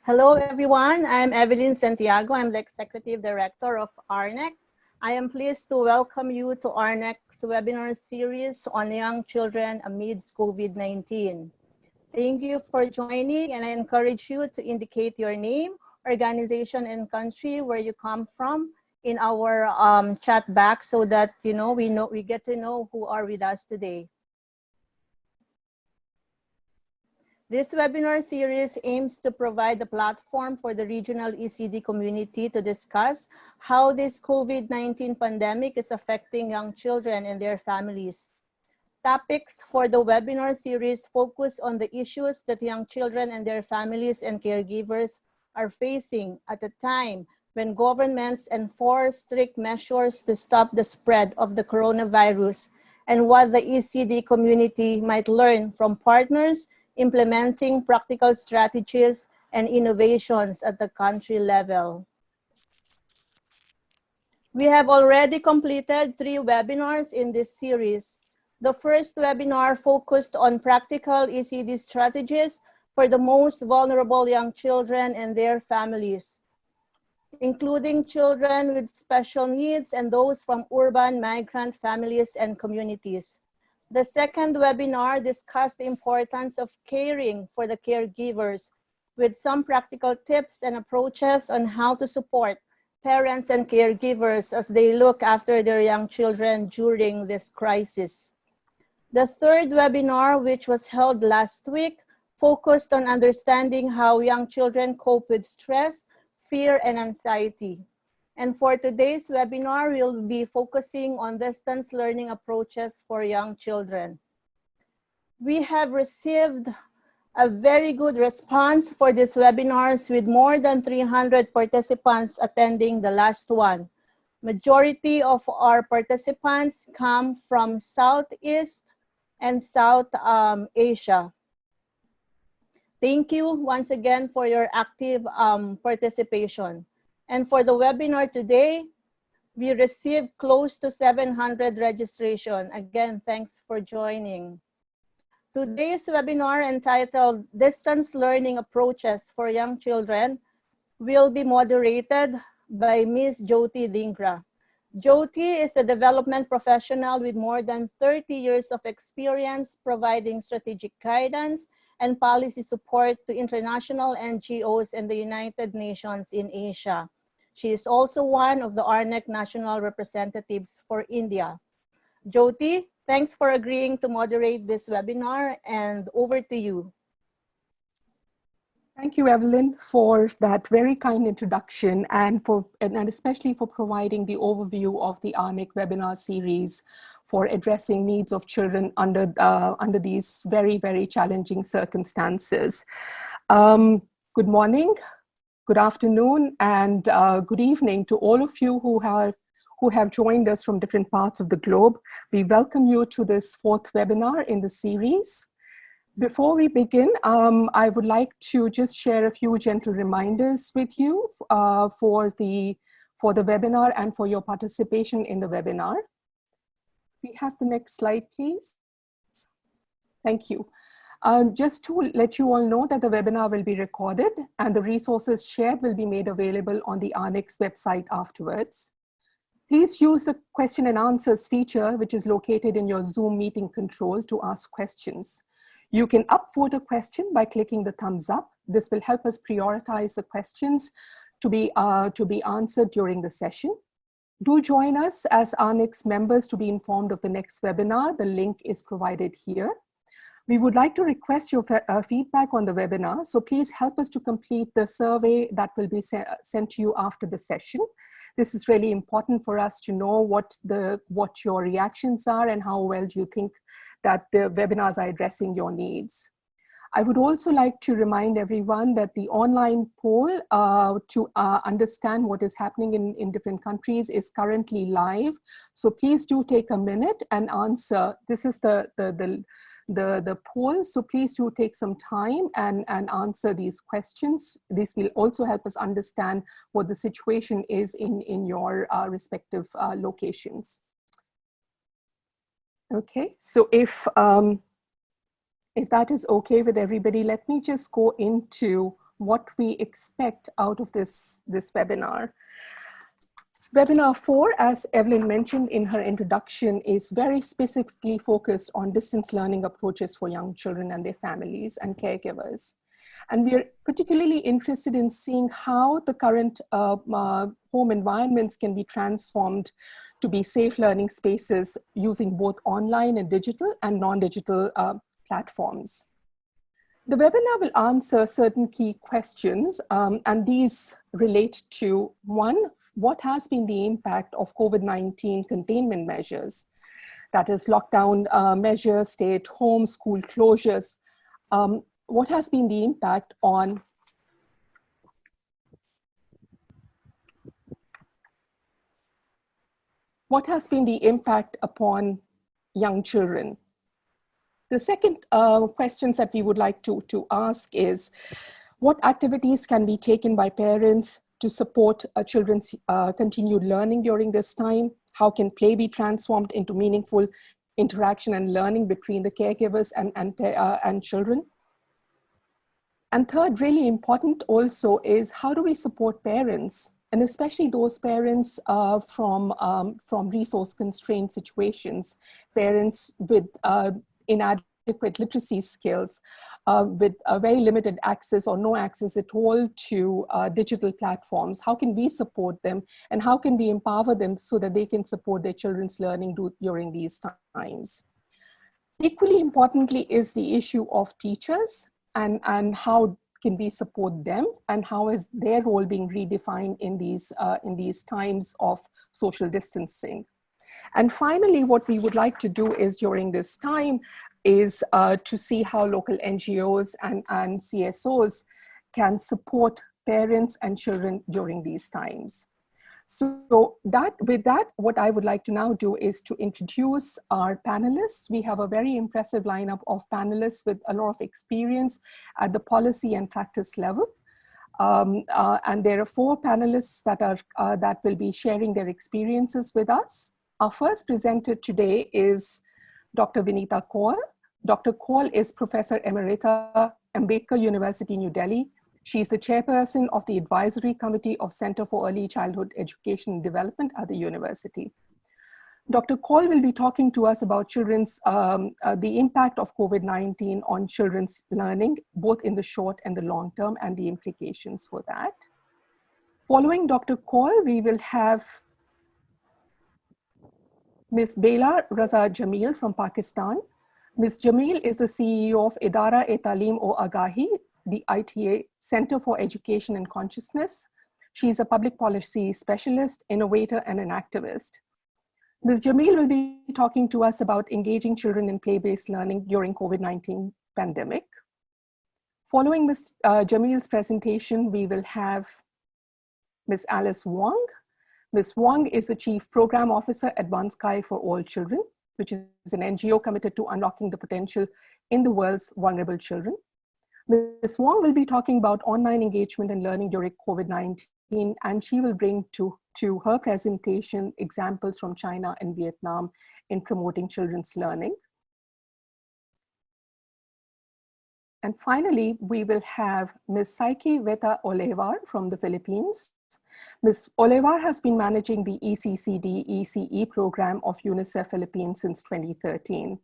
Hello, everyone. I'm Evelyn Santiago. I'm the Executive Director of ARNEC. I am pleased to welcome you to ARNEC's webinar series on young children amidst COVID-19. Thank you for joining, and I encourage you to indicate your name, organization, and country where you come from in our chat box so that we get to know who are with us today. This webinar series aims to provide a platform for the regional ECD community to discuss how this COVID-19 pandemic is affecting young children and their families. Topics for the webinar series focus on the issues that young children and their families and caregivers are facing at a time when governments enforce strict measures to stop the spread of the coronavirus, and what the ECD community might learn from partners implementing practical strategies and innovations at the country level. We have already completed 3 webinars in this series. The first webinar focused on practical ECD strategies for the most vulnerable young children and their families, including children with special needs and those from urban migrant families and communities. The second webinar discussed the importance of caring for the caregivers with some practical tips and approaches on how to support parents and caregivers as they look after their young children during this crisis. The third webinar, which was held last week, focused on understanding how young children cope with stress, fear, and anxiety. And for today's webinar, we'll be focusing on distance learning approaches for young children. We have received a very good response for these webinars with more than 300 participants attending the last one. Majority of our participants come from Southeast and South Asia. Thank you once again for your active participation. And for the webinar today, we received close to 700 registration. Again, thanks for joining. Today's webinar, entitled Distance Learning Approaches for Young Children, will be moderated by Ms. Jyoti Dhingra. Jyoti is a development professional with more than 30 years of experience providing strategic guidance and policy support to international NGOs and the United Nations in Asia. She is also one of the ARNEC national representatives for India. Jyoti, thanks for agreeing to moderate this webinar, and over to you. Thank you, Evelyn, for that very kind introduction and especially for providing the overview of the ARNEC webinar series for addressing needs of children under these very, very challenging circumstances. Good morning, good afternoon, and good evening to all of you who have joined us from different parts of the globe. We welcome you to this 4th webinar in the series. Before we begin, I would like to just share a few gentle reminders with you for the webinar and for your participation in the webinar. We have the next slide, please. Thank you. Just to let you all know that the webinar will be recorded and the resources shared will be made available on the ARNEC's website afterwards. Please use the question and answers feature, which is located in your Zoom meeting control, to ask questions. You can upvote a question by clicking the thumbs up. This will help us prioritize the questions to be answered during the session. Do join us as ARNEC's members to be informed of the next webinar. The link is provided here. We would like to request your feedback on the webinar, so please help us to complete the survey that will be sent to you after the session. This is really important for us to know what your reactions are and how well do you think that the webinars are addressing your needs. I would also like to remind everyone that the online poll to understand what is happening in different countries is currently live. So please do take a minute and answer. This is the poll, so please do take some time and answer these questions. This will also help us understand what the situation is in your respective locations. Okay, so if that is okay with everybody, let me just go into what we expect out of this webinar. Webinar 4, as Evelyn mentioned in her introduction, is very specifically focused on distance learning approaches for young children and their families and caregivers. And we are particularly interested in seeing how the current home environments can be transformed to be safe learning spaces using both online and digital and non-digital platforms. The webinar will answer certain key questions, and these relate to, one, what has been the impact of COVID-19 containment measures? That is lockdown measures, stay at home, school closures. What has been the impact on upon young children? The second questions that we would like to ask is, what activities can be taken by parents to support children's continued learning during this time? How can play be transformed into meaningful interaction and learning between the caregivers and children? And third, really important also, is how do we support parents, and especially those parents from resource-constrained situations, parents with inadequate literacy skills, with very limited access or no access at all to digital platforms. How can we support them, and how can we empower them so that they can support their children's learning during these times? Equally importantly is the issue of teachers, and how can we support them, and how is their role being redefined in these times of social distancing. And finally, what we would like to do is, during this time, is to see how local NGOs and CSOs can support parents and children during these times. So with that, what I would like to now do is to introduce our panelists. We have a very impressive lineup of panelists with a lot of experience at the policy and practice level. And there are 4 panelists that will be sharing their experiences with us. Our first presenter today is Dr. Vinita Kaul. Dr. Kaul is Professor Emerita, Ambedkar University, New Delhi. She is the chairperson of the Advisory Committee of Center for Early Childhood Education and Development at the university. Dr. Kaul will be talking to us about the impact of COVID-19 on children's learning, both in the short and the long term, and the implications for that. Following Dr. Kaul, we will have Ms. Bela Raza Jamil from Pakistan. Ms. Jamil is the CEO of Idara-e-Talim o Agahi, the ITA Center for Education and Consciousness. She is a public policy specialist, innovator, and an activist. Ms. Jamil will be talking to us about engaging children in play-based learning during COVID-19 pandemic. Following Ms. Jamil's presentation, we will have Ms. Alice Wong. Ms. Wong is the Chief Program Officer at One Sky for All Children, which is an NGO committed to unlocking the potential in the world's vulnerable children. Ms. Wong will be talking about online engagement and learning during COVID-19, and she will bring to her presentation examples from China and Vietnam in promoting children's learning. And finally, we will have Ms. Saiki Veta Olevar from the Philippines. Ms. Olevar has been managing the ECCD-ECE program of UNICEF Philippines since 2013.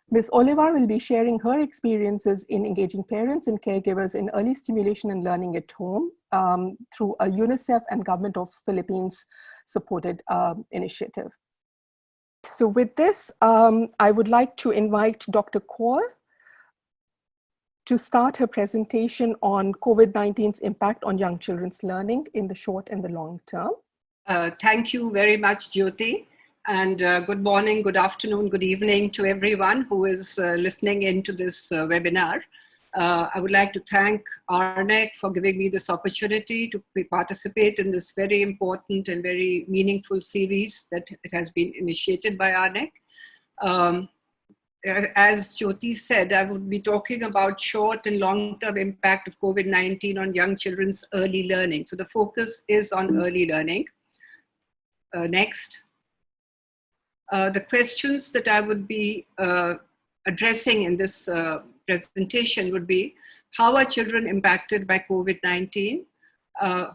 Ms. Olivar will be sharing her experiences in engaging parents and caregivers in early stimulation and learning at home through a UNICEF and Government of Philippines supported initiative. So with this, I would like to invite Dr. Kaul to start her presentation on COVID-19's impact on young children's learning in the short and the long term. Thank you very much, Jyoti. And good morning, good afternoon, good evening to everyone who is listening into this webinar. I would like to thank ARNEC for giving me this opportunity to participate in this very important and very meaningful series that it has been initiated by ARNEC. As Jyoti said, I would be talking about short and long-term impact of COVID-19 on young children's early learning. So the focus is on early learning. Next. The questions that I would be addressing in this presentation would be, how are children impacted by COVID-19,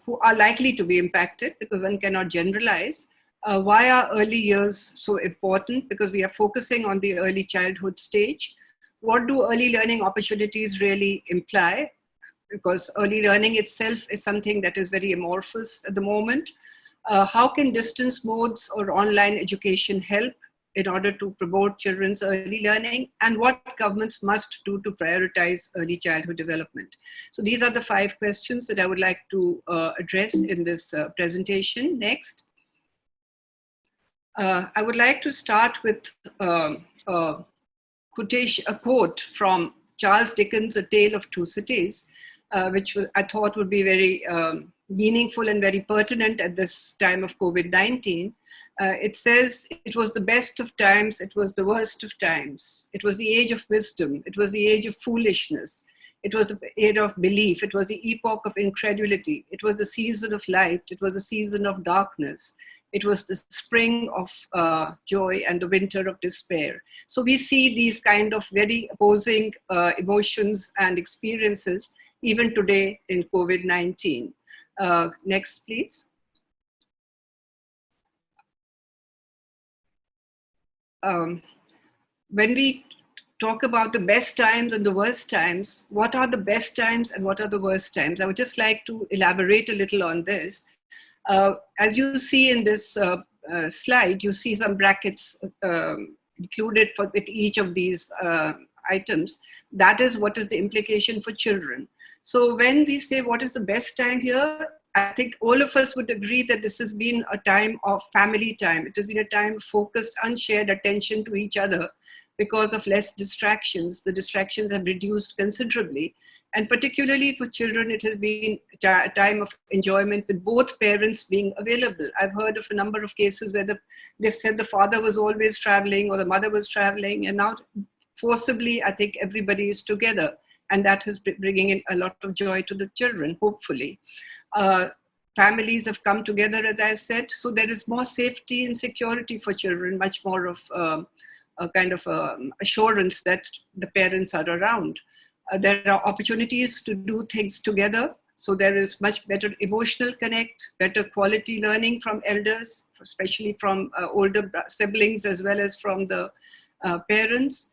who are likely to be impacted because one cannot generalize. Why are early years so important? Because we are focusing on the early childhood stage. What do early learning opportunities really imply? Because early learning itself is something that is very amorphous at the moment. How can distance modes or online education help in order to promote children's early learning, and what governments must do to prioritize early childhood development? So these are the 5 questions that I would like to address in this presentation. Next. I would like to start with a quote from Charles Dickens' A Tale of Two Cities, which I thought would be very meaningful and very pertinent at this time of COVID-19. It says, "It was the best of times, it was the worst of times. It was the age of wisdom, it was the age of foolishness. It was the age of belief, it was the epoch of incredulity. It was the season of light, it was the season of darkness. It was the spring of joy and the winter of despair." So we see these kind of very opposing emotions and experiences even today in COVID-19. Next, please. When we talk about the best times and the worst times, what are the best times and what are the worst times? I would just like to elaborate a little on this. As you see in this slide, you see some brackets included with each of these items. That is what is the implication for children. So when we say what is the best time here, I think all of us would agree that this has been a time of family time. It has been a time of focused, unshared attention to each other because of less distractions. The distractions have reduced considerably. And particularly for children, it has been a time of enjoyment with both parents being available. I've heard of a number of cases where they've said the father was always traveling or the mother was traveling, and now forcibly, I think everybody is together. And that is bringing in a lot of joy to the children, hopefully. Families have come together, as I said, so there is more safety and security for children, much more of a kind of assurance that the parents are around. There are opportunities to do things together, so there is much better emotional connect, better quality learning from elders, especially from older siblings as well as from the parents.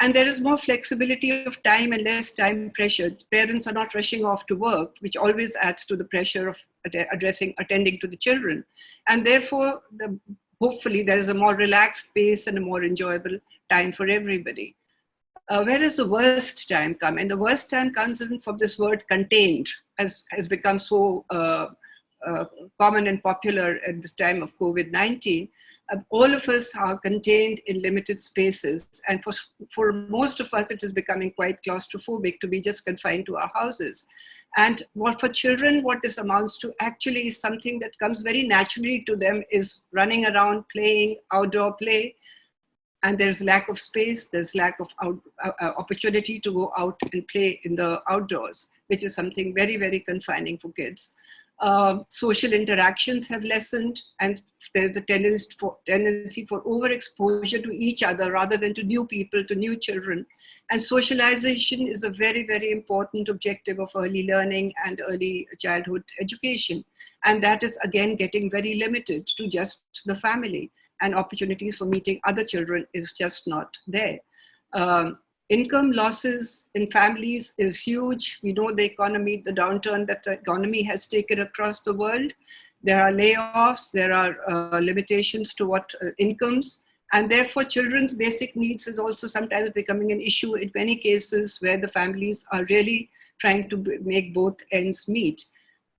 And there is more flexibility of time and less time pressure. Parents are not rushing off to work, which always adds to the pressure of attending to the children. And therefore, hopefully there is a more relaxed pace and a more enjoyable time for everybody. Where does the worst time come? And the worst time comes in from this word contained, as has become so common and popular at this time of COVID-19. All of us are contained in limited spaces. And for most of us, it is becoming quite claustrophobic to be just confined to our houses. And for children, what this amounts to actually is something that comes very naturally to them, is running around, playing, outdoor play. And there's lack of space, there's lack of opportunity to go out and play in the outdoors, which is something very, very confining for kids. Social interactions have lessened, and there's a tendency for overexposure to each other rather than to new people, to new children. And socialization is a very, very important objective of early learning and early childhood education. And that is again getting very limited to just the family, and opportunities for meeting other children is just not there. Income losses in families is huge. We know the economy, the downturn that the economy has taken across the world. There are layoffs, there are limitations to what incomes, and therefore children's basic needs is also sometimes becoming an issue in many cases where the families are really trying to make both ends meet.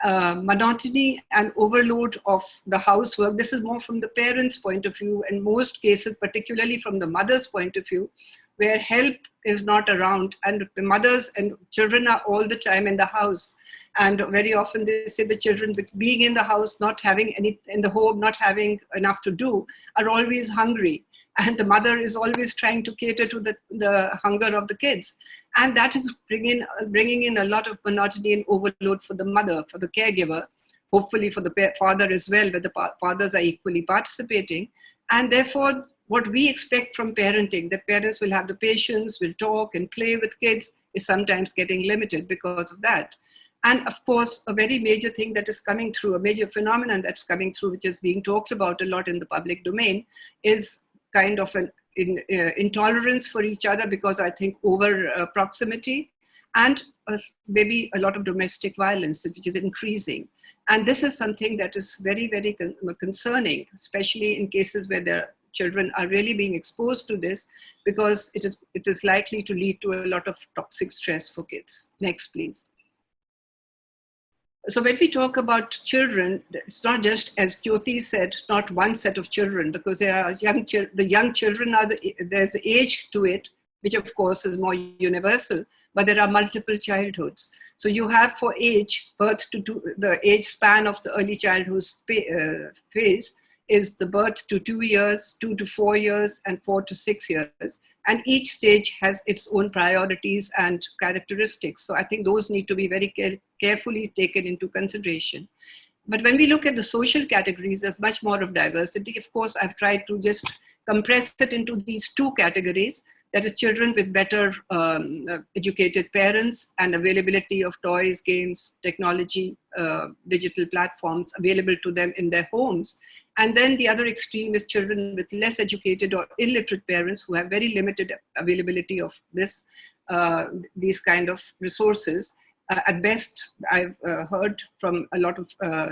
Monotony and overload of the housework, this is more from the parents' point of view, in most cases, particularly from the mother's point of view, where help is not around, and the mothers and children are all the time in the house. And very often they say the children, being in the house, not having any, in the home, not having enough to do, are always hungry. And the mother is always trying to cater to the hunger of the kids. And that is bringing in a lot of monotony and overload for the mother, for the caregiver, hopefully for the father as well, where the fathers are equally participating. And therefore, what we expect from parenting, that parents will have the patience, will talk and play with kids, is sometimes getting limited because of that. And of course, a very major thing that is coming through, a major phenomenon that's coming through, which is being talked about a lot in the public domain, is kind of an intolerance for each other, because I think over proximity, and maybe a lot of domestic violence, which is increasing. And this is something that is very, very concerning, especially in cases where the children are really being exposed to this, because it is likely to lead to a lot of toxic stress for kids. Next, please. So when we talk about children, it's not just, as Jyoti said, not one set of children, because there are the young children there's age to it, which of course is more universal, but there are multiple childhoods. So you have for age, birth to the age span of the early childhood phase is the birth to 2 years, 2 to 4 years, and 4 to 6 years. And each stage has its own priorities and characteristics. So I think those need to be very carefully taken into consideration. But when we look at the social categories, there's much more of diversity. Of course, I've tried to just compress it into these two categories. That is, children with better educated parents and availability of toys, games, technology, digital platforms available to them in their homes. And then the other extreme is children with less educated or illiterate parents who have very limited availability of these kind of resources. At best, I've heard from a lot of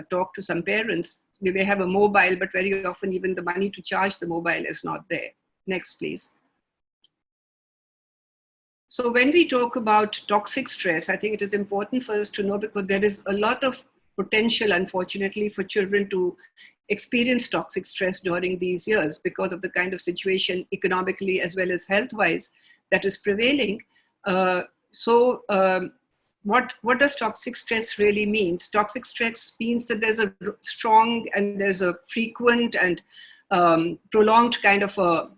talk to some parents, they may have a mobile, but very often even the money to charge the mobile is not there. Next, please. So when we talk about toxic stress, I think it is important for us to know, because there is a lot of potential, unfortunately, for children to experience toxic stress during these years because of the kind of situation economically as well as health-wise that is prevailing. What does toxic stress really mean? Toxic stress means that there's a strong and there's a frequent and prolonged kind of a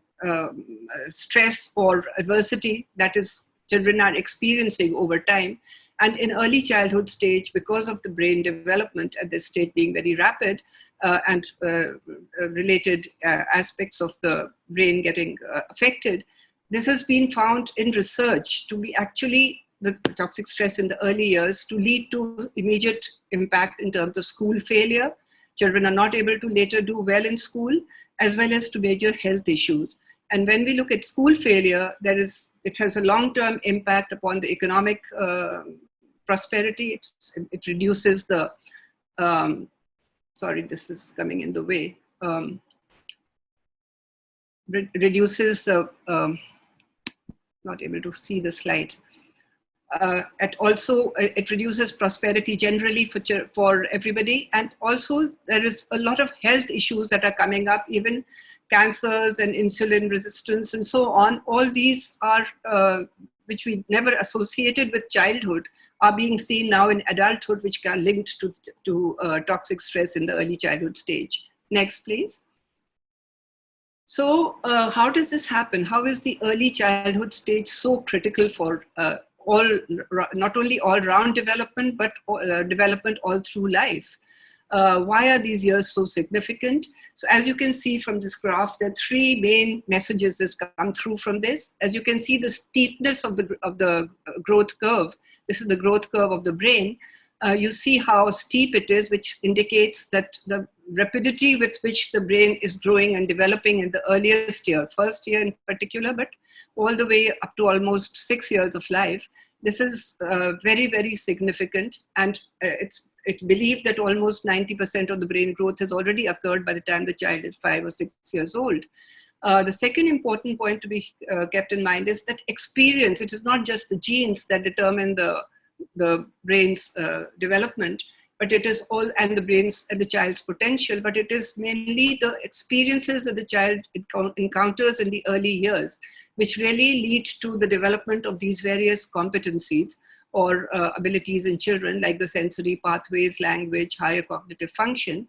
stress or adversity that is children are experiencing over time. And in early childhood stage, because of the brain development at this stage being very rapid and related aspects of the brain getting affected, this has been found in research to be actually the toxic stress in the early years to lead to immediate impact in terms of school failure. Children are not able to later do well in school, as well as to major health issues. And when we look at school failure, it has a long-term impact upon the economic prosperity. It reduces the, sorry, this is coming in the way. Reduces, not able to see the slide. It reduces prosperity generally for everybody. And also there is a lot of health issues that are coming up, even cancers and insulin resistance and so on. All these are, which we never associated with childhood, are being seen now in adulthood, which are linked to toxic stress in the early childhood stage. Next, please. So how does this happen? How is the early childhood stage so critical for not only all-round development, but development all through life? Why are these years so significant? So as you can see from this graph, there are three main messages that come through from this. As you can see, the steepness of the growth curve, this is the growth curve of the brain. You see how steep it is, which indicates that the rapidity with which the brain is growing and developing in the earliest year, first year in particular, but all the way up to almost 6 years of life. This is very, very significant, and it's believed that almost 90% of the brain growth has already occurred by the time the child is 5 or 6 years old. The second important point to be kept in mind is that experience, it is not just the genes that determine the brain's development, but it is all, and the brain's and the child's potential, but it is mainly the experiences that the child encounters in the early years, which really lead to the development of these various competencies or abilities in children, like the sensory pathways, language, higher cognitive function.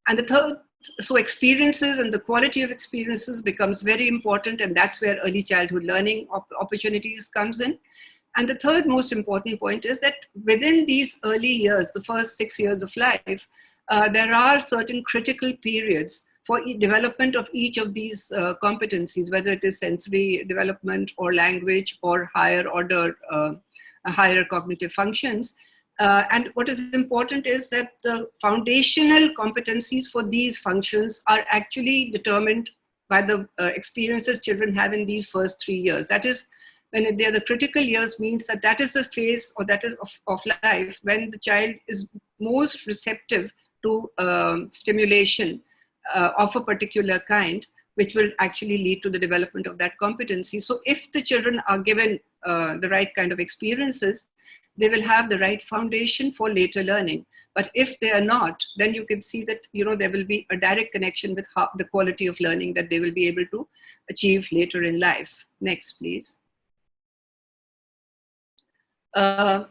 And the third, so experiences and the quality of experiences becomes very important, and that's where early childhood learning opportunities comes in. And the third most important point is that within these early years, the first 6 years of life, there are certain critical periods for development of each of these competencies, whether it is sensory development or language or higher order, higher cognitive functions. And what is important is that the foundational competencies for these functions are actually determined by the experiences children have in these first 3 years. That is, when they are the critical years, means that that is the phase, or that is of life when the child is most receptive to stimulation of a particular kind, which will actually lead to the development of that competency. So if the children are given the right kind of experiences, they will have the right foundation for later learning. But if they are not, then you can see that, you know, there will be a direct connection with how, the quality of learning that they will be able to achieve later in life. Next, please. Now,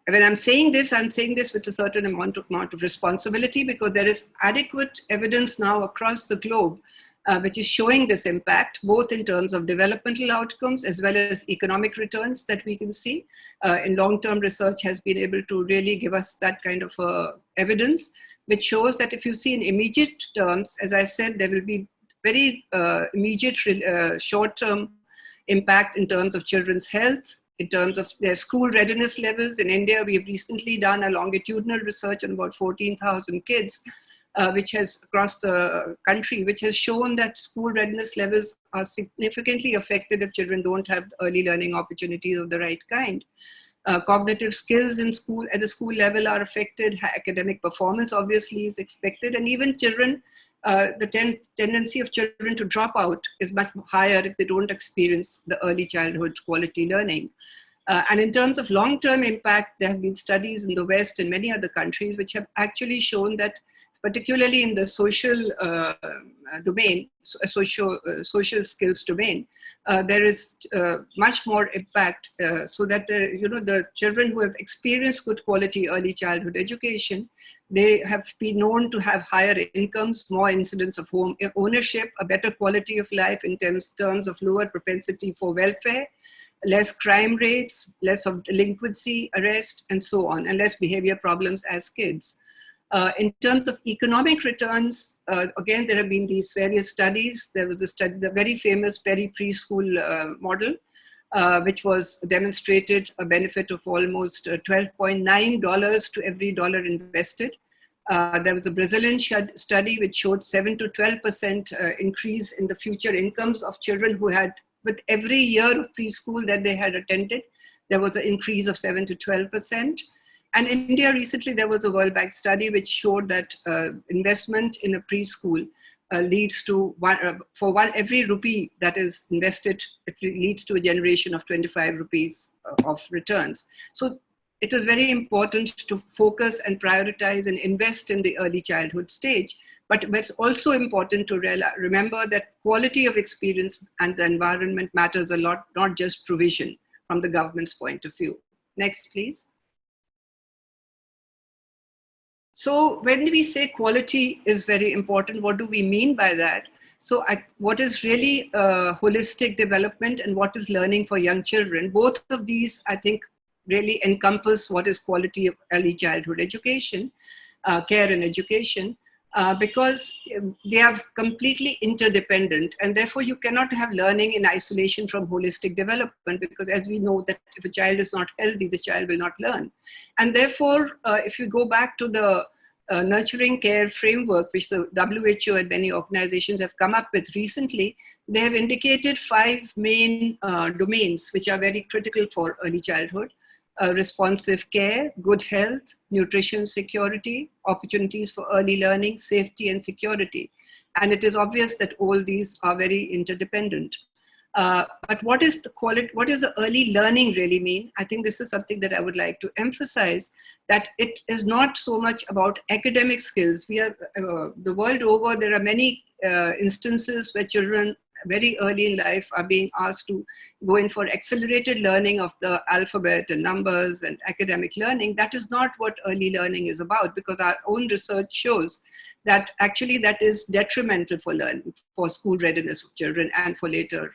when I'm saying this with a certain amount of responsibility, because there is adequate evidence now across the globe which is showing this impact, both in terms of developmental outcomes as well as economic returns that we can see. In long-term research has been able to really give us that kind of evidence, which shows that if you see in immediate terms, as I said, there will be very immediate short-term impact in terms of children's health, in terms of their school readiness levels. In India, we have recently done a longitudinal research on about 14,000 kids, which has across the country, which has shown that school readiness levels are significantly affected if children don't have early learning opportunities of the right kind. Cognitive skills in school at the school level are affected. Academic performance obviously is expected, and even children, the tendency of children to drop out is much higher if they don't experience the early childhood quality learning. And in terms of long-term impact, there have been studies in the West and many other countries which have actually shown that, particularly in the social domain, social skills domain, there is much more impact, so that the children who have experienced good quality early childhood education, they have been known to have higher incomes, more incidence of home ownership, a better quality of life in terms of lower propensity for welfare, less crime rates, less of delinquency, arrest, and so on, and less behavior problems as kids. In terms of economic returns, again, there have been these various studies. There was a study, the very famous Perry preschool model, which was demonstrated a benefit of almost $12.9 to every dollar invested. There was a Brazilian study which showed 7 to 12% increase in the future incomes of children who had, with every year of preschool that they had attended, there was an increase of 7 to 12%. And in India, recently, there was a World Bank study which showed that investment in a preschool leads to, for every rupee that is invested, it leads to a generation of 25 rupees of returns. So it is very important to focus and prioritize and invest in the early childhood stage. But it's also important to remember that quality of experience and the environment matters a lot, not just provision from the government's point of view. Next, please. So when we say quality is very important, what do we mean by that? So what is really holistic development and what is learning for young children? Both of these, I think, really encompass what is quality of early childhood education, care and education, because they are completely interdependent, and therefore you cannot have learning in isolation from holistic development, because as we know that if a child is not healthy, the child will not learn. And therefore, if you go back to the nurturing care framework, which the WHO and many organizations have come up with recently, they have indicated 5 main domains which are very critical for early childhood. Responsive care, good health, nutrition security, opportunities for early learning, safety and security. And it is obvious that all these are very interdependent. But what is the quality, what does the early learning really mean? I think this is something that I would like to emphasize, that it is not so much about academic skills. We are, the world over, there are many instances where children very early in life are being asked to go in for accelerated learning of the alphabet and numbers and academic learning. That is not what early learning is about, because our own research shows that actually that is detrimental for learning, for school readiness of children and for later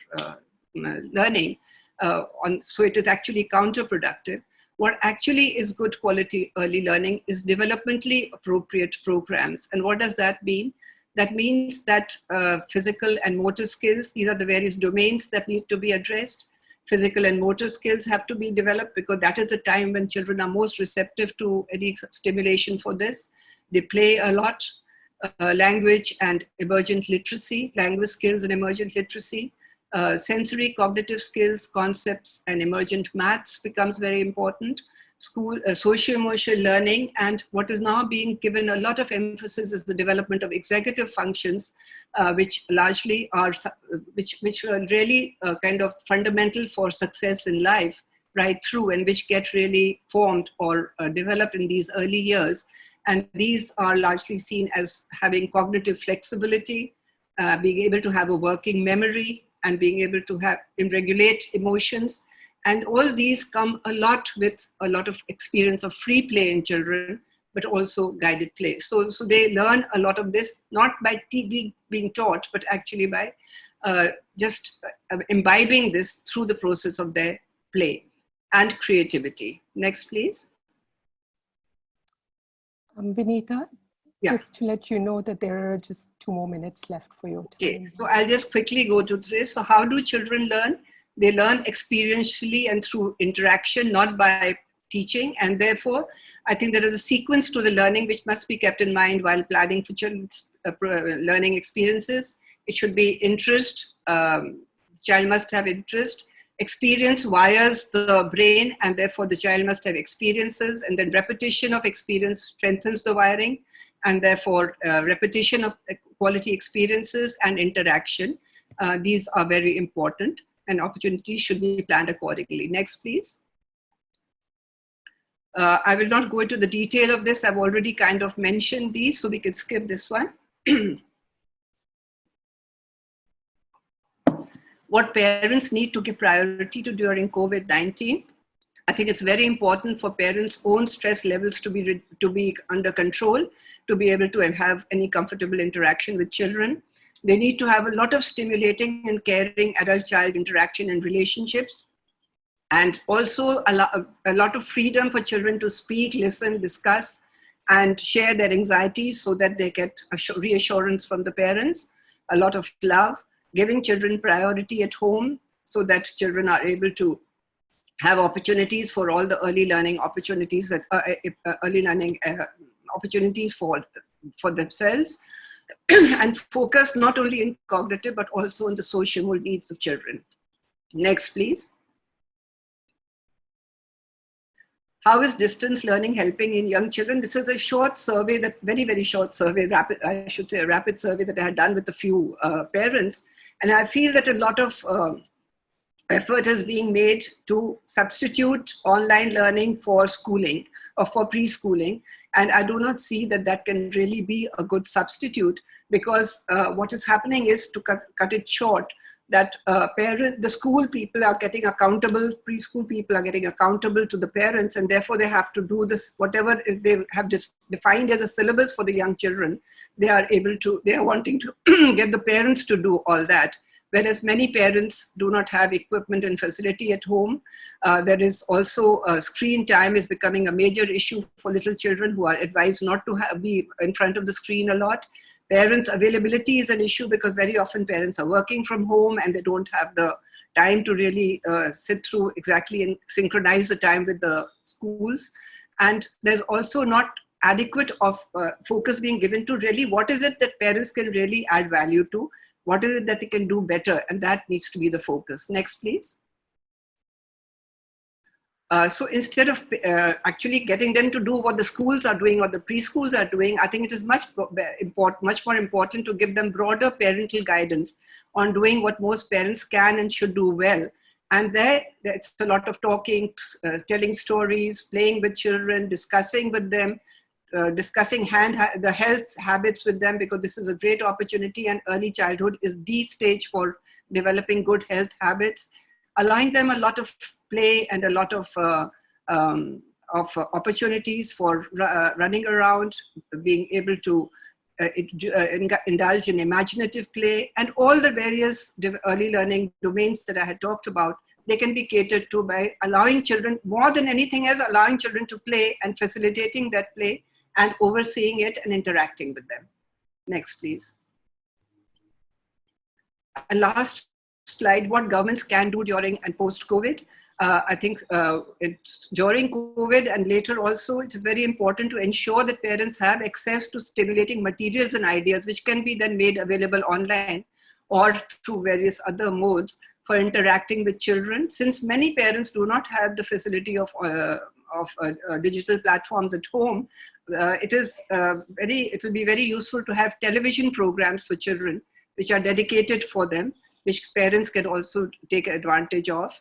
learning. So it is actually counterproductive. What actually is good quality early learning is developmentally appropriate programs. And what does that mean? That means that physical and motor skills, these are the various domains that need to be addressed. Physical and motor skills have to be developed because that is the time when children are most receptive to any stimulation for this. They play a lot. Language and emergent literacy, language skills and emergent literacy, sensory cognitive skills, concepts, and emergent maths becomes very important. School, socio-emotional learning, and what is now being given a lot of emphasis is the development of executive functions, which largely are, which are really kind of fundamental for success in life right through, and which get really formed or developed in these early years. And these are largely seen as having cognitive flexibility, being able to have a working memory, and being able to have and regulate emotions. And all these come a lot with a lot of experience of free play in children, but also guided play. So they learn a lot of this, not by being taught, but actually by just imbibing this through the process of their play and creativity. Next, please. Vinita, yeah. Just to let you know that there are just 2 more minutes left for your time. Okay, so I'll just quickly go to this. So how do children learn? They learn experientially and through interaction, not by teaching. And therefore, I think there is a sequence to the learning which must be kept in mind while planning for children's learning experiences. It should be interest. Child must have interest. Experience wires the brain, and therefore the child must have experiences, and then repetition of experience strengthens the wiring, and therefore repetition of quality experiences and interaction. These are very important, and opportunities should be planned accordingly. Next, please. I will not go into the detail of this. I've already kind of mentioned these, so we can skip this one. What parents need to give priority to during COVID-19. I think it's very important for parents' own stress levels to be under control, to be able to have any comfortable interaction with children. They need to have a lot of stimulating and caring adult-child interaction and relationships, and also a lot of freedom for children to speak, listen, discuss, and share their anxieties so that they get reassurance from the parents, a lot of love, giving children priority at home so that children are able to have opportunities for all the early learning opportunities, that opportunities for themselves, and focus not only in cognitive but also on the social needs of children. Next, please. How is distance learning helping in young children? This is a short survey, that very short survey, rapid survey that I had done with a few parents. And I feel that a lot of effort is being made to substitute online learning for schooling or for preschooling. And I do not see that that can really be a good substitute, because what is happening is, to cut it short, that the school people are getting accountable, preschool people are getting accountable to the parents, and therefore they have to do this, whatever they have defined as a syllabus for the young children, they are wanting to get the parents to do all that. Whereas many parents do not have equipment and facility at home. There is also screen time is becoming a major issue for little children who are advised not to be in front of the screen a lot. Parents' availability is an issue because very often parents are working from home and they don't have the time to really sit through exactly and synchronize the time with the schools. And there's also not adequate of focus being given to really what is it that parents can really add value to, what is it that they can do better, and that needs to be the focus. Next, please. So instead of actually getting them to do what the schools are doing or the preschools are doing, I think it is much more important to give them broader parental guidance on doing what most parents can and should do well. And there's a lot of talking, telling stories, playing with children, discussing with them, discussing the health habits with them, because this is a great opportunity, and early childhood is the stage for developing good health habits. Allowing them a lot of play and a lot of opportunities for running around, being able to indulge in imaginative play, and all the various early learning domains that I had talked about, they can be catered to by allowing children, more than anything else, allowing children to play and facilitating that play and overseeing it and interacting with them. Next, please. And last slide, what governments can do during and post-COVID. I think during COVID and later also, it is very important to ensure that parents have access to stimulating materials and ideas, which can be then made available online or through various other modes for interacting with children. Since many parents do not have the facility of digital platforms at home, it will be very useful to have television programs for children which are dedicated for them, which parents can also take advantage of.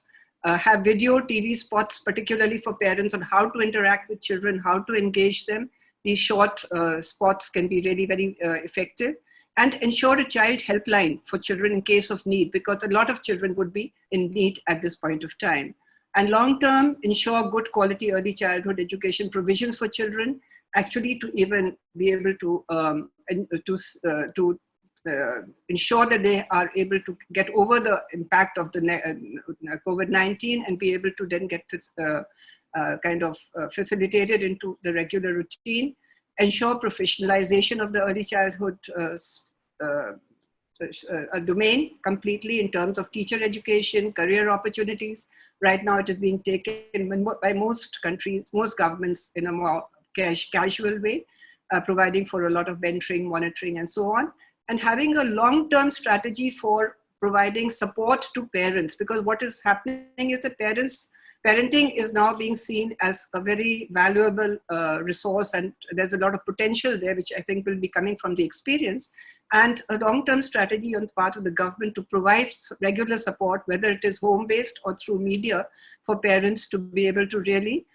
Have video TV spots, particularly for parents, on how to interact with children, how to engage them. These short spots can be really very effective. And ensure a child helpline for children in case of need, because a lot of children would be in need at this point of time. And long term, ensure good quality early childhood education provisions for children, actually to even be able to ensure that they are able to get over the impact of the COVID-19 and be able to then get facilitated into the regular routine. Ensure professionalization of the early childhood domain completely in terms of teacher education, career opportunities. Right now it is being taken by most countries, most governments in a more casual way, providing for a lot of mentoring, monitoring, and so on. And having a long-term strategy for providing support to parents, because what is happening is that parenting is now being seen as a very valuable resource, and there's a lot of potential there, which I think will be coming from the experience. And a long-term strategy on the part of the government to provide regular support, whether it is home-based or through media, for parents to be able to really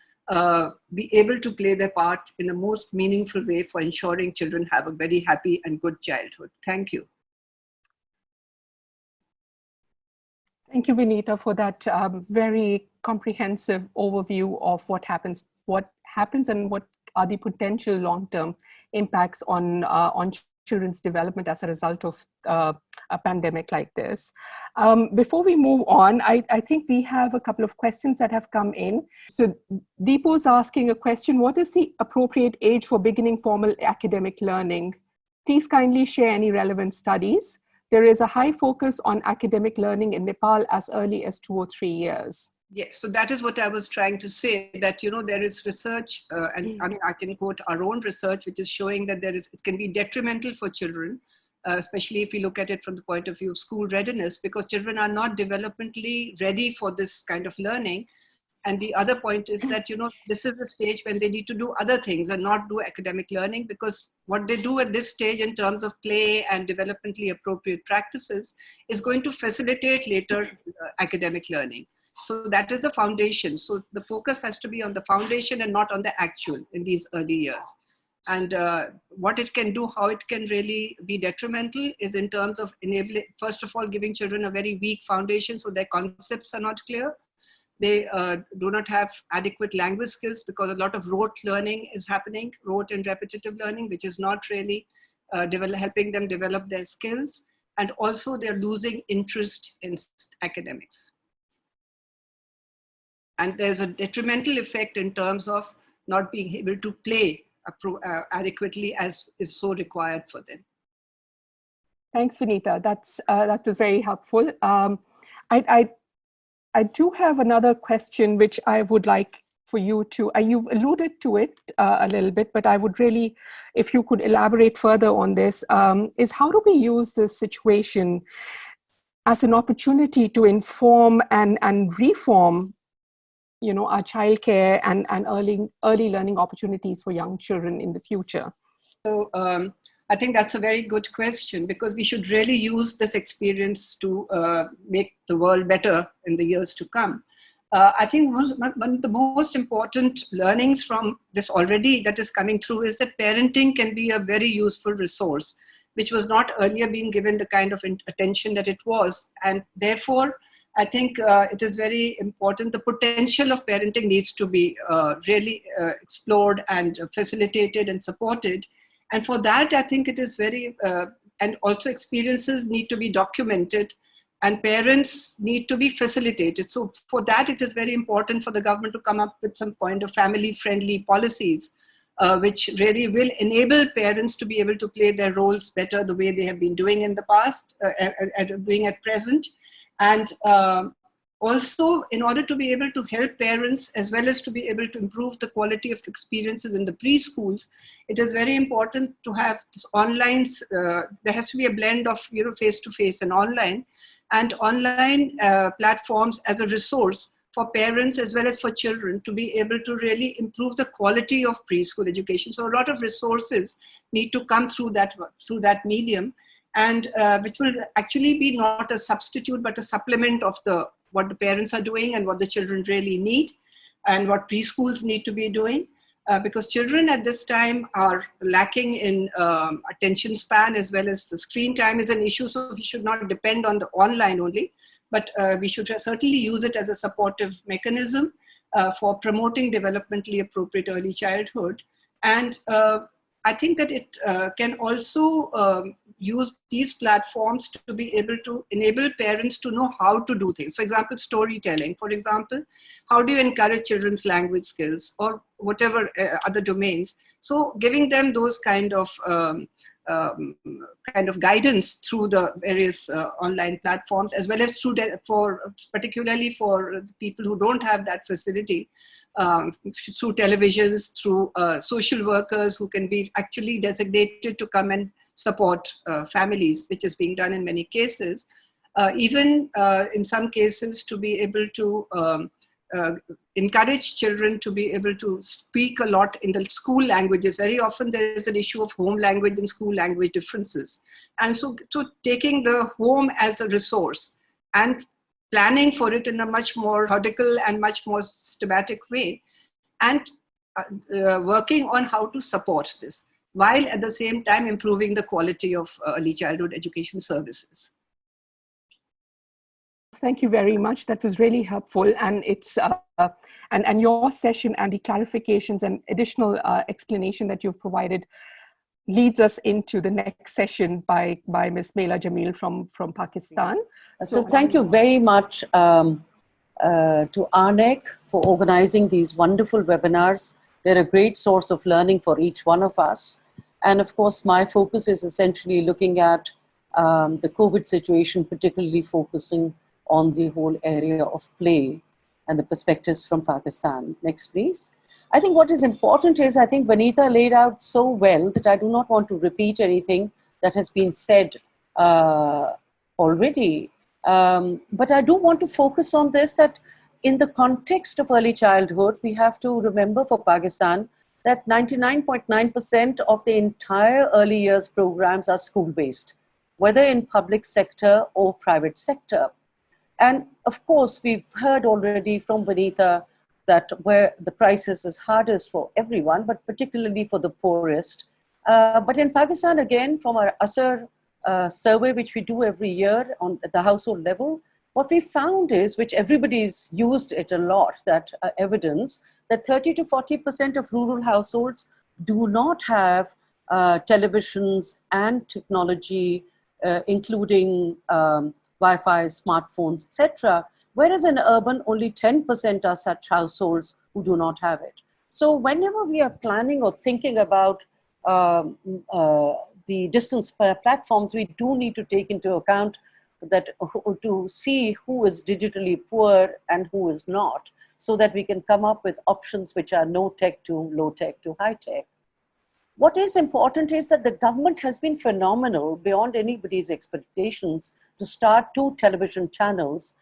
be able to play their part in the most meaningful way for ensuring children have a very happy and good childhood. Thank you. Thank you, Vinita, for that very comprehensive overview of what happens and what are the potential long-term impacts on children's development as a result of a pandemic like this. Before we move on, I think we have a couple of questions that have come in. So Deepu's asking a question: what is the appropriate age for beginning formal academic learning? Please kindly share any relevant studies. There is a high focus on academic learning in Nepal as early as 2 or 3 years. Yes, so that is what I was trying to say, that, you know, there is research, and I mean, I can quote our own research, which is showing that it can be detrimental for children, especially if we look at it from the point of view of school readiness, because children are not developmentally ready for this kind of learning. And the other point is that, you know, this is the stage when they need to do other things and not do academic learning, because what they do at this stage in terms of play and developmentally appropriate practices is going to facilitate later academic learning. So that is the foundation. So the focus has to be on the foundation and not on the actual in these early years. And what it can do, how it can really be detrimental is in terms of enabling, first of all, giving children a very weak foundation so their concepts are not clear. They do not have adequate language skills because a lot of rote learning is happening, rote and repetitive learning, which is not really helping them develop their skills. And also they're losing interest in academics. And there's a detrimental effect in terms of not being able to play adequately as is so required for them. Thanks, Vinita. That was very helpful. I do have another question, which I would like for you to, you've alluded to it a little bit, but I would really, if you could elaborate further on this, is how do we use this situation as an opportunity to inform and reform, you know, our childcare and early learning opportunities for young children in the future? So I think that's a very good question, because we should really use this experience to make the world better in the years to come. I think one of the most important learnings from this already that is coming through is that parenting can be a very useful resource, which was not earlier being given the kind of attention that it was. And therefore, I think it is very important. The potential of parenting needs to be really explored and facilitated and supported. And for that, I think it is very, and also experiences need to be documented and parents need to be facilitated. So for that, it is very important for the government to come up with some kind of family-friendly policies which really will enable parents to be able to play their roles better the way they have been doing in the past, doing at present. And also, in order to be able to help parents as well as to be able to improve the quality of experiences in the preschools, it is very important to have this online, there has to be a blend of face-to-face and online platforms as a resource for parents as well as for children to be able to really improve the quality of preschool education. So a lot of resources need to come through that medium, and which will actually be not a substitute but a supplement of what the parents are doing and what the children really need and what preschools need to be doing. Because children at this time are lacking in attention span, as well as the screen time is an issue. So we should not depend on the online only, but we should certainly use it as a supportive mechanism for promoting developmentally appropriate early childhood. And I think that it can also use these platforms to be able to enable parents to know how to do things. For example, storytelling. For example, how do you encourage children's language skills or whatever other domains? So giving them those kind of guidance through the various online platforms, as well as particularly for people who don't have that facility, through televisions, through social workers who can be actually designated to come and support families, which is being done in many cases. Even in some cases, to be able to encourage children to be able to speak a lot in the school languages. Very often there is an issue of home language and school language differences. And so taking the home as a resource and planning for it in a much more methodical and much more systematic way, and working on how to support this, while at the same time improving the quality of early childhood education services. Thank you very much. That was really helpful, and it's and your session and the clarifications and additional explanation that you've provided leads us into the next session by Ms. Mela Jamil from Pakistan. So thank you very much to ARNEC for organizing these wonderful webinars. They're a great source of learning for each one of us. And of course, my focus is essentially looking at the COVID situation, particularly focusing on the whole area of play and the perspectives from Pakistan. Next, please. I think what is important is, I think Vanitha laid out so well that I do not want to repeat anything that has been said already. But I do want to focus on this, that in the context of early childhood, we have to remember for Pakistan that 99.9% of the entire early years programs are school-based, whether in public sector or private sector. And of course, we've heard already from Vanitha that where the crisis is hardest for everyone, but particularly for the poorest. But in Pakistan, again, from our ASR survey, which we do every year at the household level, what we found is, which everybody's used it a lot, that evidence, that 30 to 40% of rural households do not have televisions and technology, including Wi-Fi, smartphones, etc. Whereas in urban, only 10% are such households who do not have it. So whenever we are planning or thinking about the distance platforms, we do need to take into account that to see who is digitally poor and who is not, so that we can come up with options which are no tech to low tech to high tech. What is important is that the government has been phenomenal beyond anybody's expectations to start 2 television channels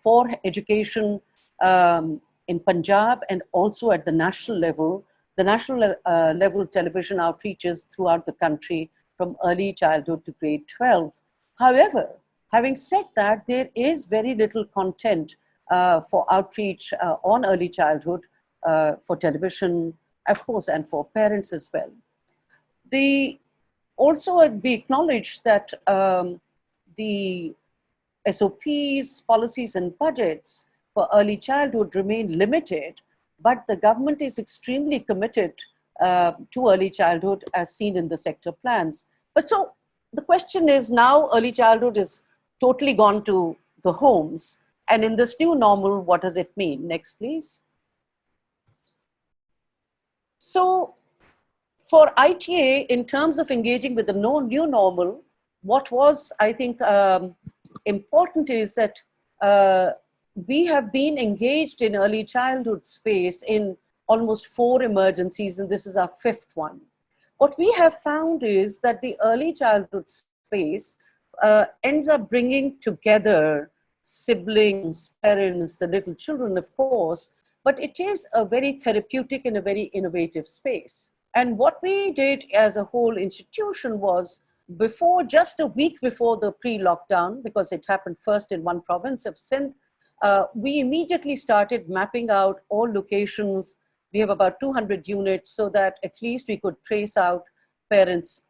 for education in Punjab and also at the national level. The national level television outreaches throughout the country from early childhood to grade 12. However, having said that, there is very little content for outreach on early childhood for television, of course, and for parents as well. Also, we acknowledge that the SOPs, policies, and budgets for early childhood remain limited, but the government is extremely committed to early childhood as seen in the sector plans. But so the question is, now early childhood is totally gone to the homes. And in this new normal, what does it mean? Next, please. So for ITA, in terms of engaging with the new normal, what was, I think, important is that we have been engaged in early childhood space in almost 4 emergencies, and this is our 5th one. What we have found is that the early childhood space ends up bringing together siblings, parents, the little children, of course, but it is a very therapeutic and a very innovative space. And what we did as a whole institution was, just a week before the pre-lockdown, because it happened first in one province of Sindh, we immediately started mapping out all locations. We have about 200 units, so that at least we could trace out parents'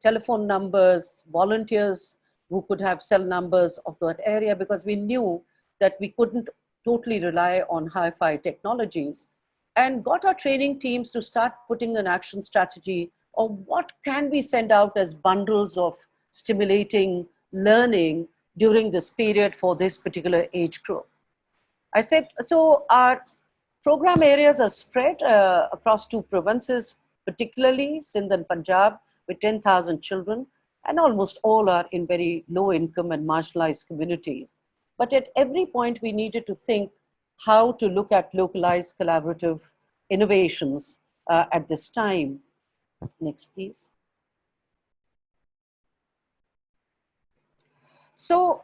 telephone numbers, volunteers who could have cell numbers of that area, because we knew that we couldn't totally rely on hi-fi technologies, and got our training teams to start putting an action strategy of what can we send out as bundles of stimulating learning during this period for this particular age group. I said, so our program areas are spread across 2 provinces, particularly Sindh and Punjab, with 10,000 children, and almost all are in very low income and marginalized communities. But at every point, we needed to think how to look at localized collaborative innovations at this time. Next, please. So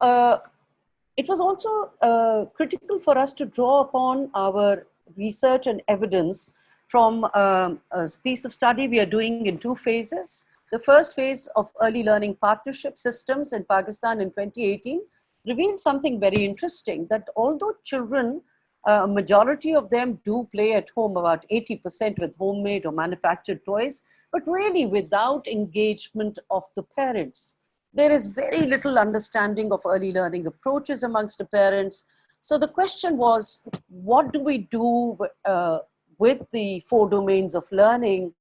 it was also critical for us to draw upon our research and evidence from a piece of study we are doing in 2 phases. The first phase of early learning partnership systems in Pakistan in 2018 revealed something very interesting, that although children, a majority of them do play at home, about 80% with homemade or manufactured toys, but really without engagement of the parents. There is very little understanding of early learning approaches amongst the parents. So the question was, what do we do with the 4 domains of learning,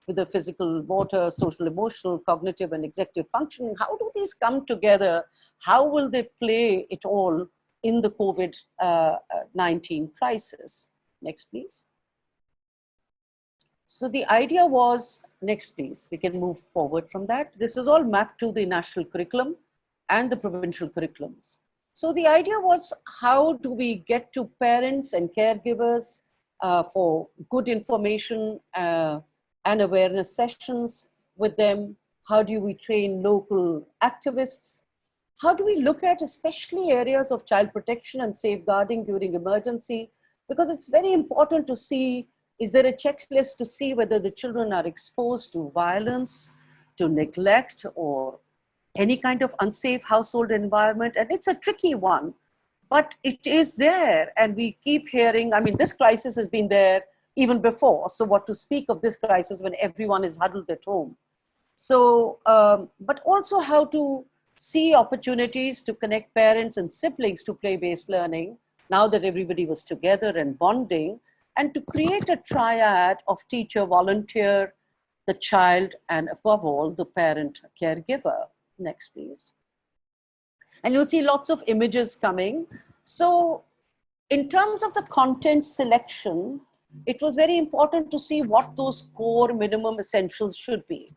with the physical, motor, social, emotional, cognitive, and executive functioning? How do these come together? How will they play it all in the COVID-19 crisis? Next, please. So the idea was, next please, we can move forward from that. This is all mapped to the national curriculum and the provincial curriculums. So the idea was, how do we get to parents and caregivers for good information and awareness sessions with them? How do we train local activists? How do we look at especially areas of child protection and safeguarding during emergency? Because it's very important to see, is there a checklist to see whether the children are exposed to violence, to neglect, or any kind of unsafe household environment? And it's a tricky one, but it is there. And we keep hearing, I mean, this crisis has been there even before. So what to speak of this crisis when everyone is huddled at home? So, but also how to see opportunities to connect parents and siblings to play-based learning, now that everybody was together and bonding, and to create a triad of teacher, volunteer, the child, and above all, the parent caregiver. Next, please. And you'll see lots of images coming. So in terms of the content selection, it was very important to see what those core minimum essentials should be.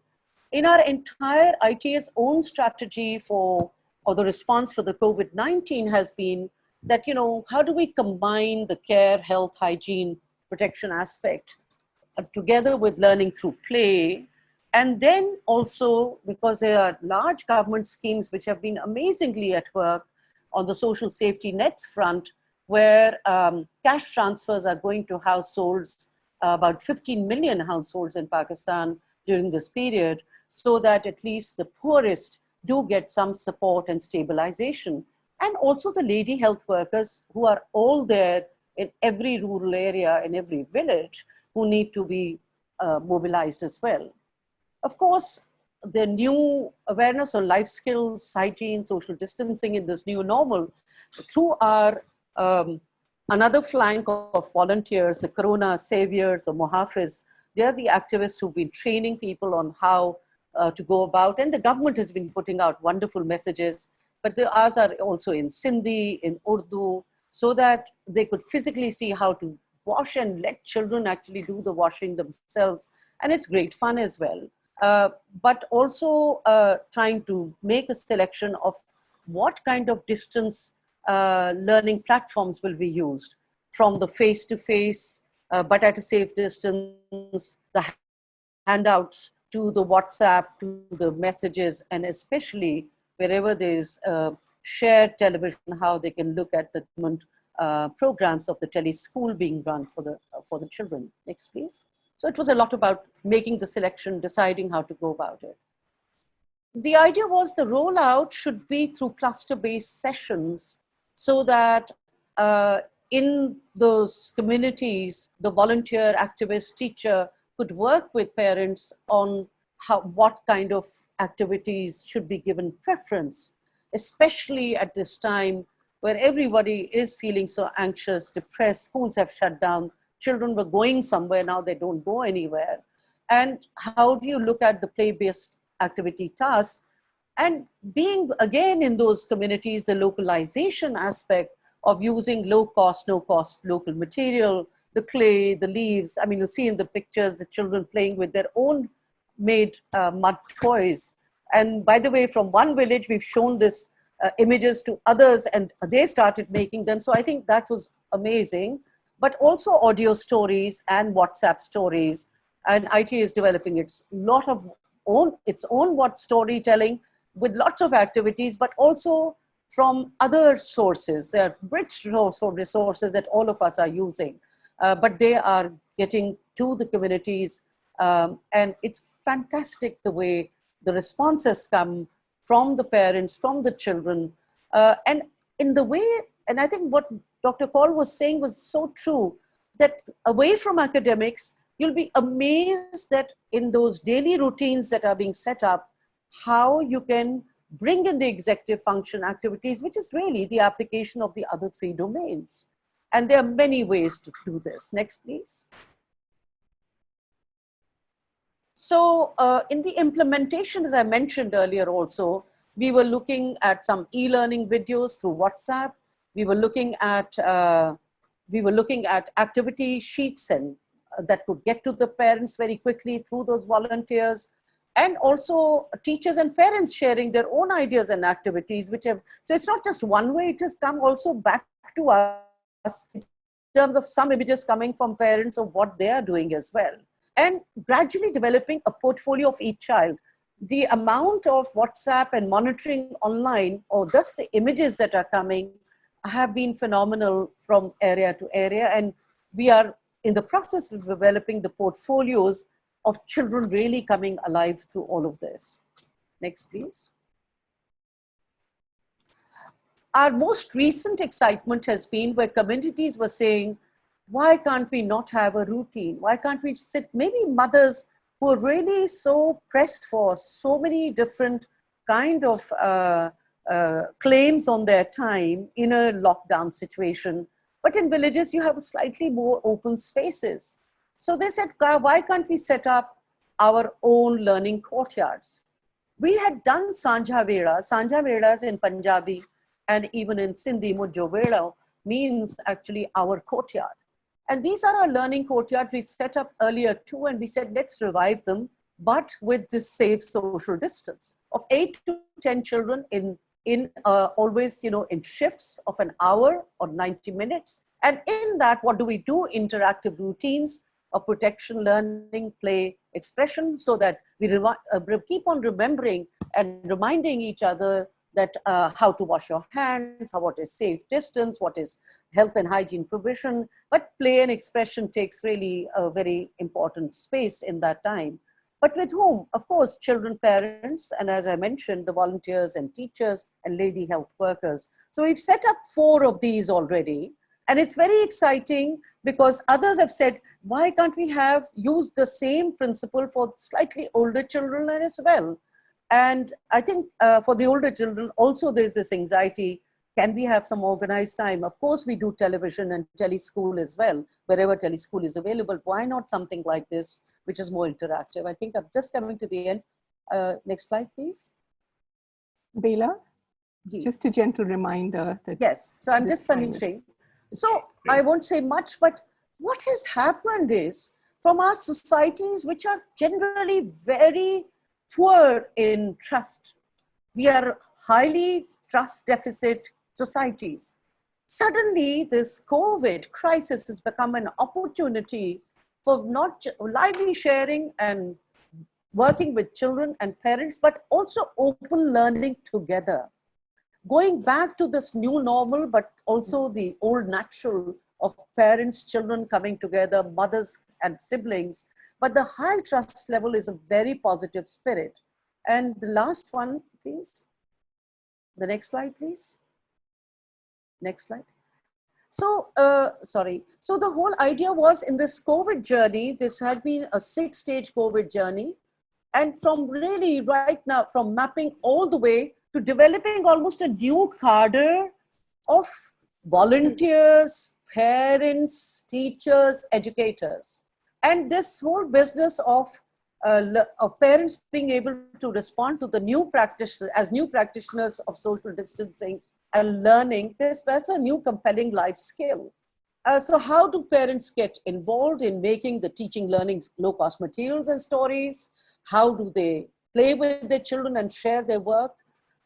In our entire ITA's own strategy for the response for the COVID-19 has been that, you know, how do we combine the care, health, hygiene, protection aspect together with learning through play? And then also, because there are large government schemes which have been amazingly at work on the social safety nets front, where cash transfers are going to households, about 15 million households in Pakistan during this period, so that at least the poorest do get some support and stabilization. And also the lady health workers who are all there in every rural area, in every village, who need to be mobilized as well. Of course, the new awareness on life skills, hygiene, social distancing in this new normal, through our another flank of volunteers, the Corona Saviors or Mohafiz, they're the activists who've been training people on how to go about, and the government has been putting out wonderful messages, but ours are also in Sindhi, in Urdu, so that they could physically see how to wash and let children actually do the washing themselves. And it's great fun as well. But also trying to make a selection of what kind of distance learning platforms will be used, from the face-to-face, but at a safe distance, the handouts, to the WhatsApp, to the messages, and especially wherever there's shared television, how they can look at the programs of the tele-school being run for the children. Next, please. So it was a lot about making the selection, deciding how to go about it. The idea was the rollout should be through cluster-based sessions, so that in those communities, the volunteer, activist, teacher could work with parents on what kind of activities should be given preference, especially at this time where everybody is feeling so anxious, depressed, schools have shut down, children were going somewhere, now they don't go anywhere. And how do you look at the play-based activity tasks? And being, again, in those communities, the localization aspect of using low cost, no cost local material, the clay, the leaves. I mean, you see in the pictures, the children playing with their own made mud toys. And by the way, from one village, we've shown this images to others, and they started making them. So I think that was amazing. But also audio stories and WhatsApp stories. And IT is developing its own storytelling with lots of activities, but also from other sources. There are rich resources that all of us are using, but they are getting to the communities. And it's fantastic the way the responses come from the parents, from the children, and in the way, and I think what Dr. Kaul was saying was so true, that away from academics, you'll be amazed that in those daily routines that are being set up, how you can bring in the executive function activities, which is really the application of the other three domains. And there are many ways to do this. Next, please. So in the implementation, as I mentioned earlier also, we were looking at some e-learning videos through WhatsApp. We were looking at activity sheets and that could get to the parents very quickly through those volunteers, and also teachers and parents sharing their own ideas and activities, so it's not just one way, it has come also back to us in terms of some images coming from parents of what they are doing as well. And gradually developing a portfolio of each child. The amount of WhatsApp and monitoring online, or just the images that are coming, have been phenomenal from area to area. And we are in the process of developing the portfolios of children really coming alive through all of this. Next, please. Our most recent excitement has been where communities were saying, why can't we not have a routine? Why can't we sit, maybe mothers who are really so pressed for so many different kind of claims on their time in a lockdown situation. But in villages, you have slightly more open spaces. So they said, why can't we set up our own learning courtyards? We had done Sanja Vedas in Punjabi and even in Sindhi, Mujjo Veda means actually our courtyard. And these are our learning courtyards we set up earlier too, and we said, let's revive them, but with this safe social distance of 8 to 10 children always, in shifts of an hour or 90 minutes. And in that, what do we do? Interactive routines of protection, learning, play, expression, so that we keep on remembering and reminding each other that how to wash your hands, what is safe distance, what is health and hygiene provision. But play and expression takes really a very important space in that time. But with whom? Of course, children, parents, and as I mentioned, the volunteers and teachers and lady health workers. So we've set up 4 of these already. And it's very exciting because others have said, why can't we use the same principle for slightly older children as well? And I think for the older children, also there's this anxiety, can we have some organized time? Of course, we do television and teleschool as well, wherever teleschool is available. Why not something like this, which is more interactive? I think I'm just coming to the end. Next slide, please. Bela, just a gentle reminder that... Yes, so I'm just finishing. So I won't say much, but what has happened is, from our societies, which are generally very poor in trust, we are highly trust deficit societies. Suddenly, this COVID crisis has become an opportunity for not lively sharing and working with children and parents, but also open learning together. Going back to this new normal, but also the old natural of parents, children coming together, mothers and siblings. But the high trust level is a very positive spirit. And the last one, please. The next slide, please. Next slide. So, sorry. So the whole idea was in this COVID journey, this had been a 6-stage COVID journey. And from really right now, from mapping all the way to developing almost a new cadre of volunteers, parents, teachers, educators. And this whole business of parents being able to respond to the new practitioners as new practitioners of social distancing and learning, that's a new compelling life skill. So how do parents get involved in making the teaching learning low-cost materials and stories? How do they play with their children and share their work?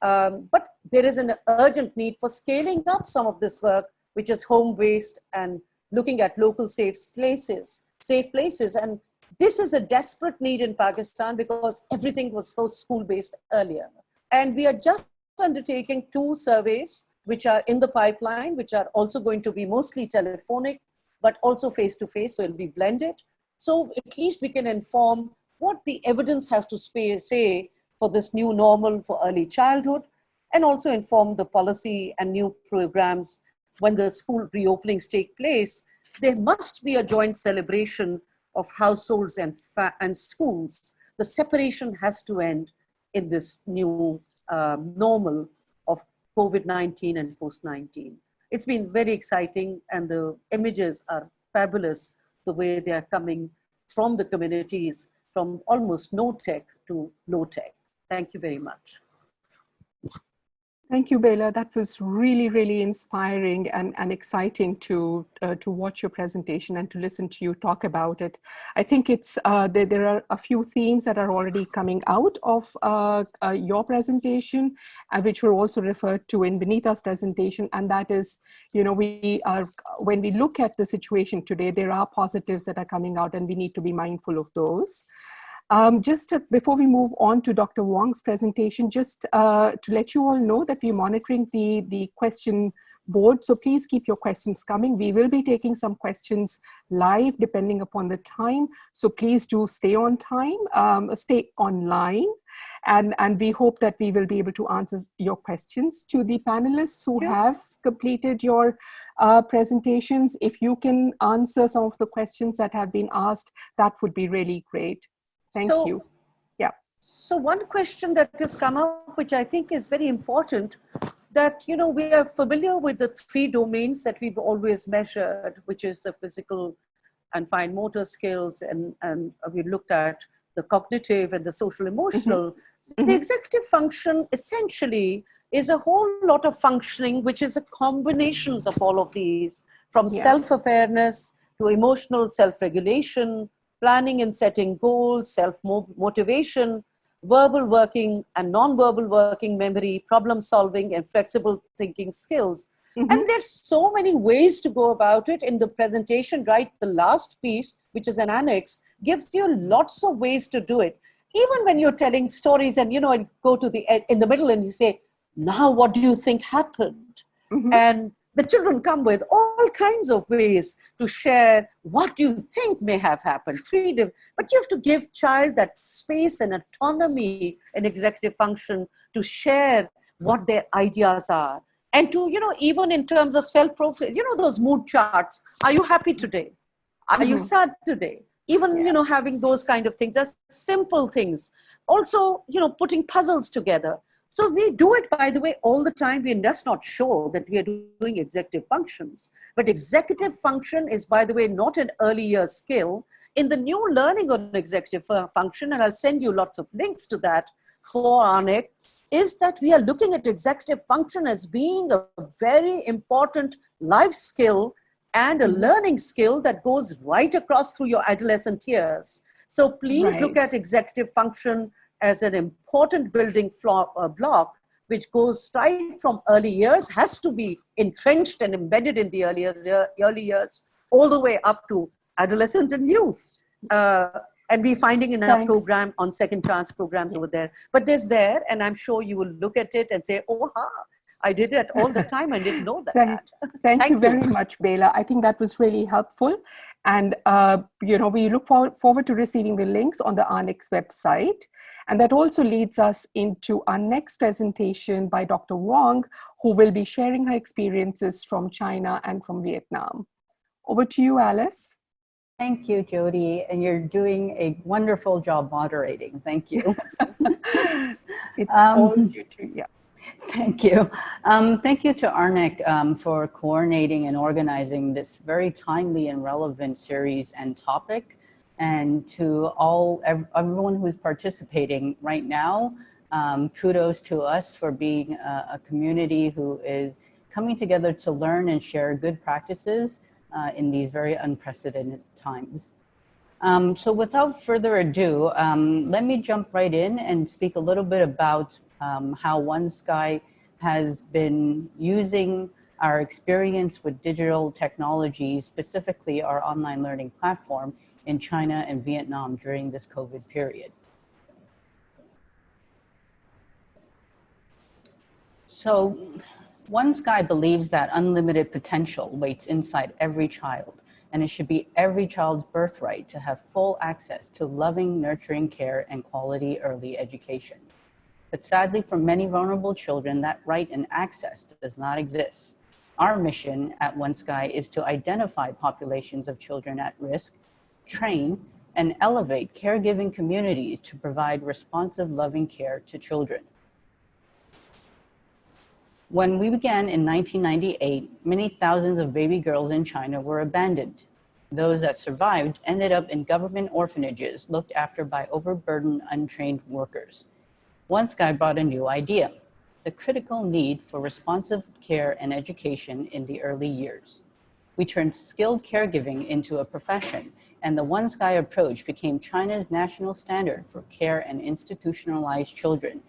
But there is an urgent need for scaling up some of this work, which is home-based and looking at local safe places. And this is a desperate need in Pakistan because everything was so school-based earlier. And we are just undertaking 2 surveys, which are in the pipeline, which are also going to be mostly telephonic, but also face-to-face, so it'll be blended. So at least we can inform what the evidence has to say for this new normal for early childhood, and also inform the policy and new programs when the school reopenings take place. There must be a joint celebration of households and schools. The separation has to end in this new normal of COVID-19 and post-19. It's been very exciting, and the images are fabulous, the way they are coming from the communities, from almost no tech to low tech. Thank you very much. Thank you, Bela. That was really, really inspiring and exciting to watch your presentation and to listen to you talk about it. I think it's there are a few themes that are already coming out of your presentation, which were also referred to in Benita's presentation, and that is, you know, when we look at the situation today, there are positives that are coming out, and we need to be mindful of those. Before we move on to Dr. Wong's presentation, just to let you all know that we're monitoring the question board. So please keep your questions coming. We will be taking some questions live depending upon the time. So please do stay on time, stay online. And we hope that we will be able to answer your questions. To the panelists who have completed your presentations, if you can answer some of the questions that have been asked, that would be really great. Thank you. Yeah. So one question that has come up, which I think is very important, that, you know, we are familiar with the 3 domains that we've always measured, which is the physical and fine motor skills, and we looked at the cognitive and the social emotional. Mm-hmm. The executive function essentially is a whole lot of functioning, which is a combination of all of these, from self-awareness to emotional self-regulation, planning and setting goals, self-motivation, verbal working and non-verbal working memory, problem solving and flexible thinking skills. Mm-hmm. And there's so many ways to go about it. In the presentation, right, the last piece, which is an annex, gives you lots of ways to do it. Even when you're telling stories and, you know, and go to in the middle and you say, now what do you think happened? Mm-hmm. And the children come with all kinds of ways to share what you think may have happened. But you have to give child that space and autonomy in executive function to share what their ideas are. And to, you know, even in terms of self-profile, you know, those mood charts. Are you happy today? Are you sad today? Even, you know, having those kind of things, as simple things. Also, you know, putting puzzles together. So we do it, by the way, all the time. We're just not sure that we are doing executive functions. But executive function is, by the way, not an early year skill. In the new learning on executive function, and I'll send you lots of links to that for ARNEC, is that we are looking at executive function as being a very important life skill and a learning skill that goes right across through your adolescent years. So please look at executive function as an important building block, which goes right from early years, has to be entrenched and embedded in the early years, all the way up to adolescent and youth. And we're finding in our program on second chance programs over there. But there's there, and I'm sure you will look at it and say, oh, I did it all the time. I didn't know that. Thank you very much, Bela. I think that was really helpful. And, we look forward to receiving the links on the ARNEC's website. And that also leads us into our next presentation by Dr. Wong, who will be sharing her experiences from China and from Vietnam. Over to you, Alice. Thank you, Jyoti, and you're doing a wonderful job moderating. Thank you. It's all due to you. Thank you. Thank you to ARNEC for coordinating and organizing this very timely and relevant series and topic, and to everyone who's participating right now. Kudos to us for being a community who is coming together to learn and share good practices in these very unprecedented times. So without further ado, let me jump right in and speak a little bit about how OneSky has been using our experience with digital technology, specifically our online learning platform in China and Vietnam during this COVID period. So OneSky believes that unlimited potential waits inside every child, and it should be every child's birthright to have full access to loving, nurturing care and quality early education. But sadly, for many vulnerable children, that right and access does not exist. Our mission at OneSky is to identify populations of children at risk, train, and elevate caregiving communities to provide responsive, loving care to children. When we began in 1998, many thousands of baby girls in China were abandoned. Those that survived ended up in government orphanages looked after by overburdened, untrained workers. OneSky brought a new idea, the critical need for responsive care and education in the early years. We turned skilled caregiving into a profession, and the OneSky approach became China's national standard for care and institutionalized children,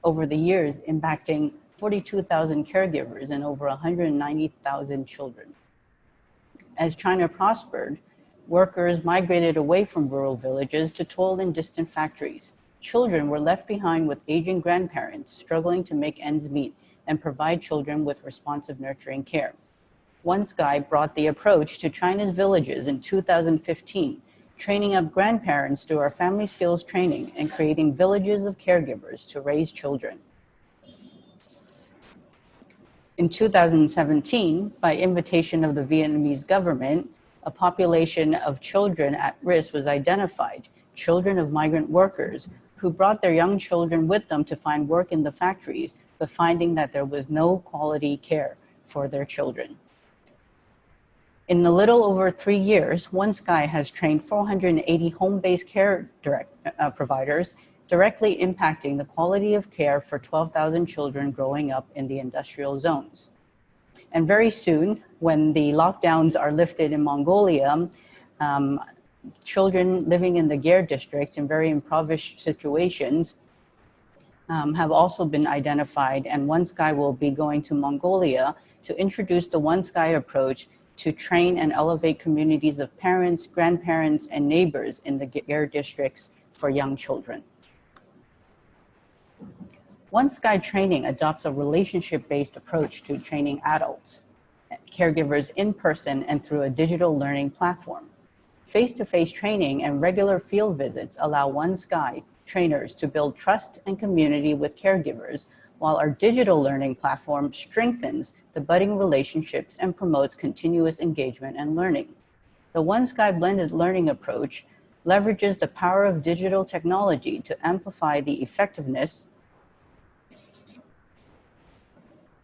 over the years impacting 42,000 caregivers and over 190,000 children. As China prospered, workers migrated away from rural villages to toil in distant factories. Children were left behind with aging grandparents struggling to make ends meet and provide children with responsive nurturing care. OneSky brought the approach to China's villages in 2015, training up grandparents through our family skills training and creating villages of caregivers to raise children. In 2017, by invitation of the Vietnamese government, a population of children at risk was identified, children of migrant workers who brought their young children with them to find work in the factories, but finding that there was no quality care for their children. In a little over 3 years, OneSky has trained 480 home-based care providers, directly impacting the quality of care for 12,000 children growing up in the industrial zones. And very soon, when the lockdowns are lifted in Mongolia, children living in the Gare district in very impoverished situations have also been identified, and OneSky will be going to Mongolia to introduce the OneSky approach to train and elevate communities of parents, grandparents, and neighbors in the Gare districts for young children. OneSky training adopts a relationship-based approach to training adults, caregivers in person and through a digital learning platform. Face-to-face training and regular field visits allow OneSky trainers to build trust and community with caregivers, while our digital learning platform strengthens the budding relationships and promotes continuous engagement and learning. The OneSky blended learning approach leverages the power of digital technology to amplify the effectiveness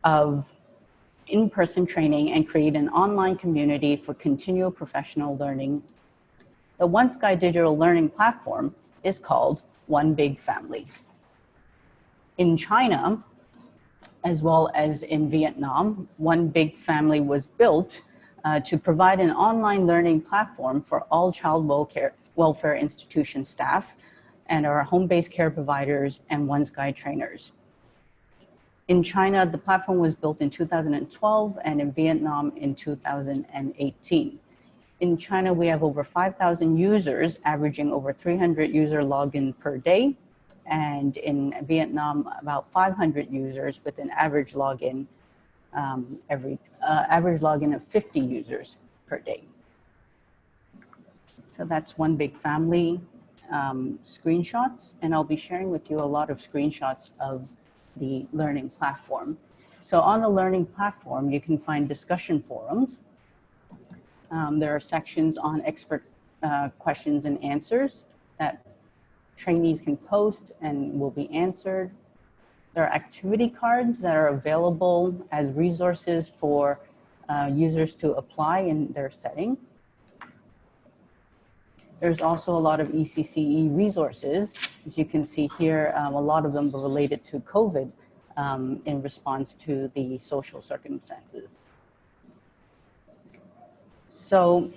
of in-person training and create an online community for continual professional learning. The OneSky digital learning platform is called One Big Family. In China, as well as in Vietnam, One Big Family was built to provide an online learning platform for all child welfare institution staff and our home-based care providers and One Sky trainers. In China, the platform was built in 2012 and in Vietnam in 2018. In China, we have over 5,000 users, averaging over 300 user login per day. And in Vietnam, about 500 users with an average login of 50 users per day. So that's One Big Family screenshots, and I'll be sharing with you a lot of screenshots of the learning platform. So on the learning platform, you can find discussion forums. There are sections on expert questions and answers that trainees can post and will be answered. There are activity cards that are available as resources for users to apply in their setting. There's also a lot of ECCE resources. As you can see here, a lot of them were related to COVID in response to the social circumstances. So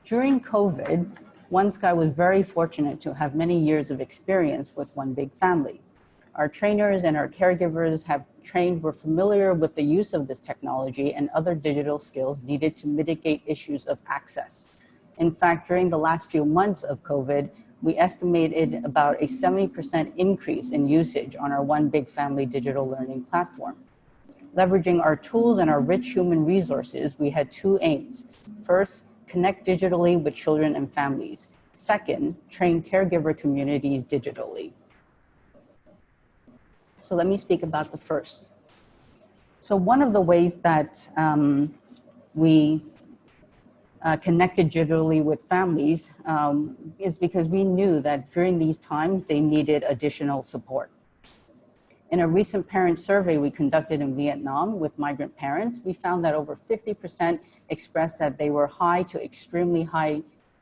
during COVID, One Sky was very fortunate to have many years of experience with One Big Family. Our trainers and our caregivers were familiar with the use of this technology and other digital skills needed to mitigate issues of access. In fact, during the last few months of COVID, we estimated about a 70% increase in usage on our One Big Family digital learning platform. Leveraging our tools and our rich human resources, we had two aims. First, connect digitally with children and families. Second, train caregiver communities digitally. So let me speak about the first. So one of the ways that we connected digitally with families is because we knew that during these times they needed additional support. In a recent parent survey we conducted in Vietnam with migrant parents, we found that over 50% expressed that they were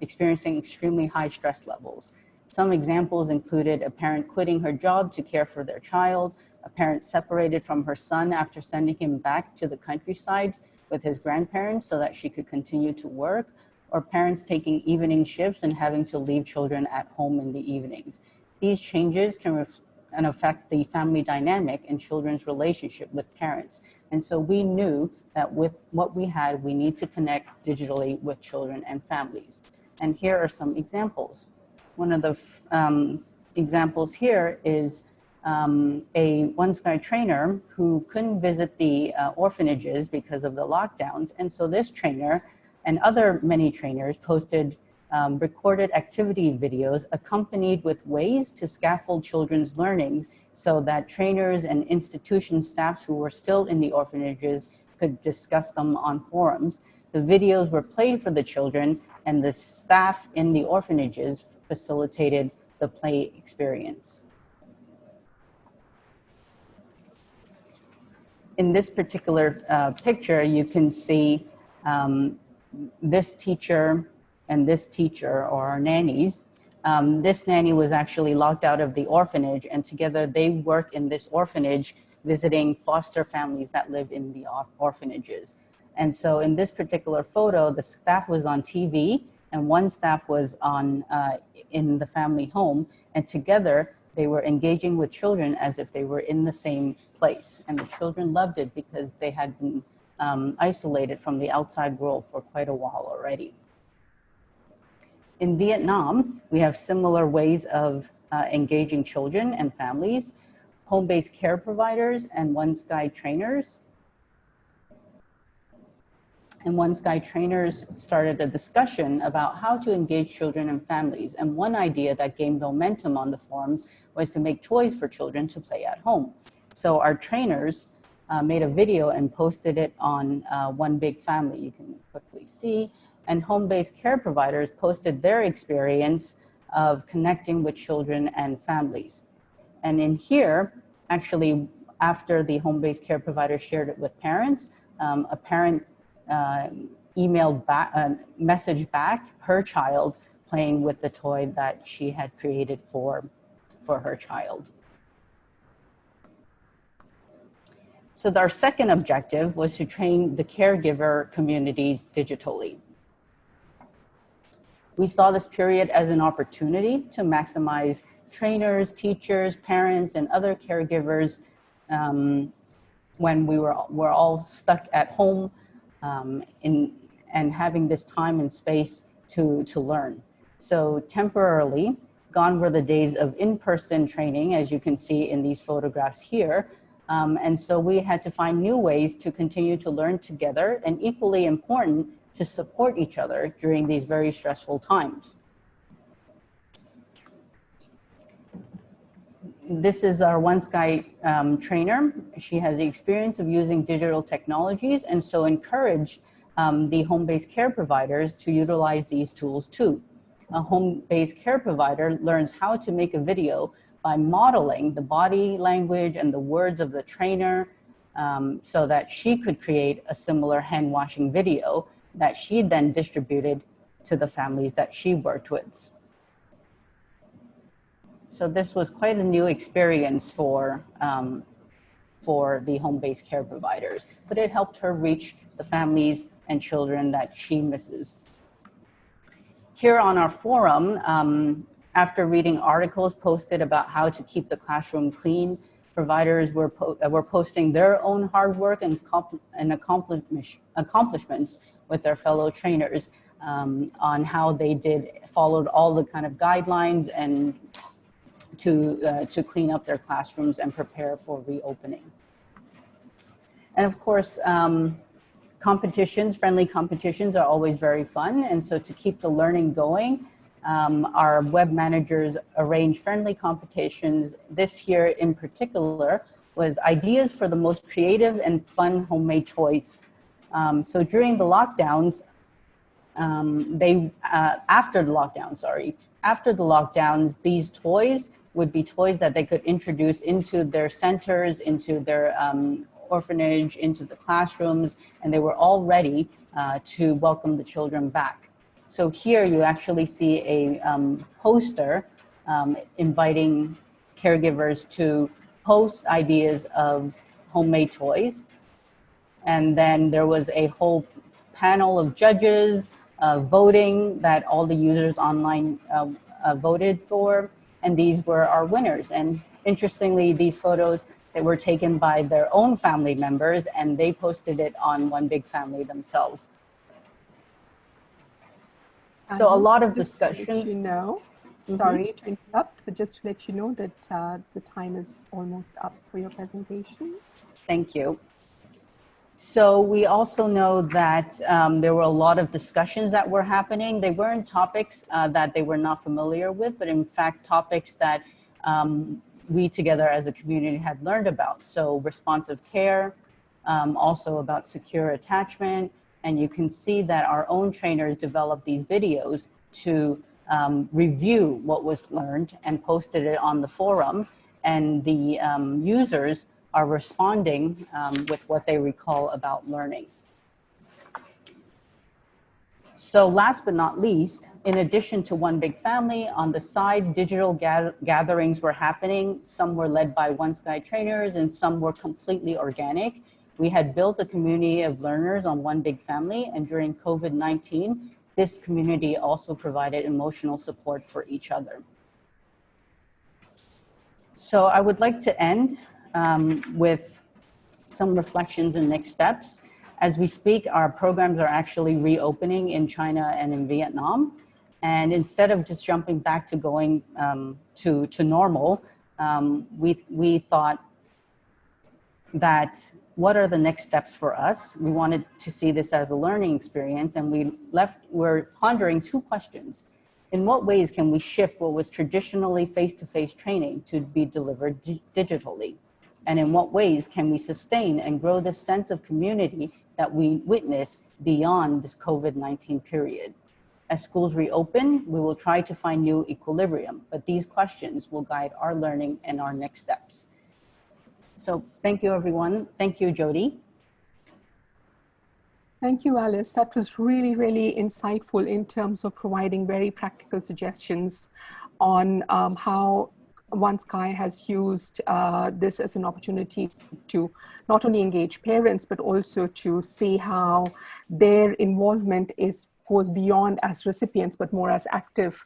experiencing extremely high stress levels. Some examples included a parent quitting her job to care for their child, a parent separated from her son after sending him back to the countryside with his grandparents so that she could continue to work, or parents taking evening shifts and having to leave children at home in the evenings. These changes can affect the family dynamic and children's relationship with parents. And so we knew that with what we had, we need to connect digitally with children and families. And here are some examples. One of the examples here is a One Sky trainer who couldn't visit the orphanages because of the lockdowns. And so this trainer and many trainers posted recorded activity videos accompanied with ways to scaffold children's learning so that trainers and institution staffs who were still in the orphanages could discuss them on forums. The videos were played for the children, and the staff in the orphanages facilitated the play experience. In this particular picture, you can see this teacher and this teacher, or our nannies. This nanny was actually locked out of the orphanage, and together they work in this orphanage visiting foster families that live in the orphanages. And so in this particular photo, the staff was on TV and one staff was in the family home, and together they were engaging with children as if they were in the same place. And the children loved it because they had been isolated from the outside world for quite a while already. In Vietnam, we have similar ways of engaging children and families, home-based care providers and One Sky trainers. And One Sky trainers started a discussion about how to engage children and families. And one idea that gained momentum on the forums was to make toys for children to play at home. So our trainers made a video and posted it on One Big Family, you can quickly see. And home-based care providers posted their experience of connecting with children and families. And in here, actually, after the home-based care provider shared it with parents, a parent emailed back, messaged back her child playing with the toy that she had created for her child. So our second objective was to train the caregiver communities digitally. We saw this period as an opportunity to maximize trainers, teachers, parents, and other caregivers when we're all stuck at home and having this time and space to learn. So temporarily, gone were the days of in-person training, as you can see in these photographs here. And so we had to find new ways to continue to learn together, and equally important, to support each other during these very stressful times. This is our One Sky trainer. She has the experience of using digital technologies, and so encouraged the home-based care providers to utilize these tools too. A home-based care provider learns how to make a video by modeling the body language and the words of the trainer, so that she could create a similar hand washing video that she then distributed to the families that she worked with. So this was quite a new experience for the home-based care providers, but it helped her reach the families and children that she misses. Here on our forum, after reading articles posted about how to keep the classroom clean, providers were posting their own hard work and accomplishments with their fellow trainers on how they followed all the kind of guidelines and to clean up their classrooms and prepare for reopening. And of course, friendly competitions are always very fun. And so to keep the learning going, our web managers arrange friendly competitions. This year in particular was ideas for the most creative and fun homemade toys. So during the lockdowns, after the lockdowns, these toys would be toys that they could introduce into their centers, into their orphanage, into the classrooms, and they were all ready to welcome the children back. So here you actually see a poster inviting caregivers to post ideas of homemade toys. And then there was a whole panel of judges voting that all the users online voted for. And these were our winners. And interestingly, these photos, they were taken by their own family members, and they posted it on One Big Family themselves. So a lot of discussions. Sorry to interrupt, but just to let you know that the time is almost up for your presentation. Thank you. So we also know that there were a lot of discussions that were happening. They weren't topics that they were not familiar with, but in fact, topics that we together as a community had learned about. So responsive care, also about secure attachment. And you can see that our own trainers developed these videos to review what was learned and posted it on the forum. And the users are responding with what they recall about learning. So last but not least, in addition to One Big Family, on the side, digital gatherings were happening. Some were led by One Sky trainers and some were completely organic. We had built a community of learners on One Big Family, and during COVID-19, this community also provided emotional support for each other. So I would like to end with some reflections and next steps. As we speak, our programs are actually reopening in China and in Vietnam. And instead of just jumping back to going to normal, we thought that what are the next steps for us? We wanted to see this as a learning experience, and we're pondering two questions. In what ways can we shift what was traditionally face-to-face training to be delivered digitally? And in what ways can we sustain and grow this sense of community that we witness beyond this COVID-19 period? As schools reopen, we will try to find new equilibrium, but these questions will guide our learning and our next steps. So thank you, everyone. Thank you, Jody. Thank you, Alice. That was really, really insightful in terms of providing very practical suggestions on how OneSky has used this as an opportunity to not only engage parents, but also to see how their involvement goes beyond as recipients, but more as active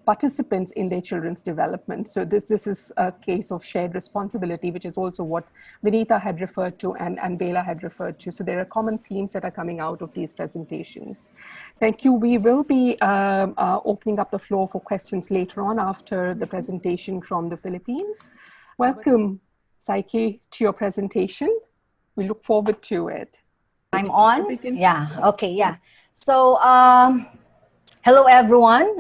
participants in their children's development. So this is a case of shared responsibility, which is also what Vinita had referred to and Bela had referred to. So there are common themes that are coming out of these presentations. Thank you. We will be opening up the floor for questions later on after the presentation from the Philippines. Welcome, Psyche, to your presentation. We look forward to it. I'm on? Yeah, okay, yeah. So, hello everyone.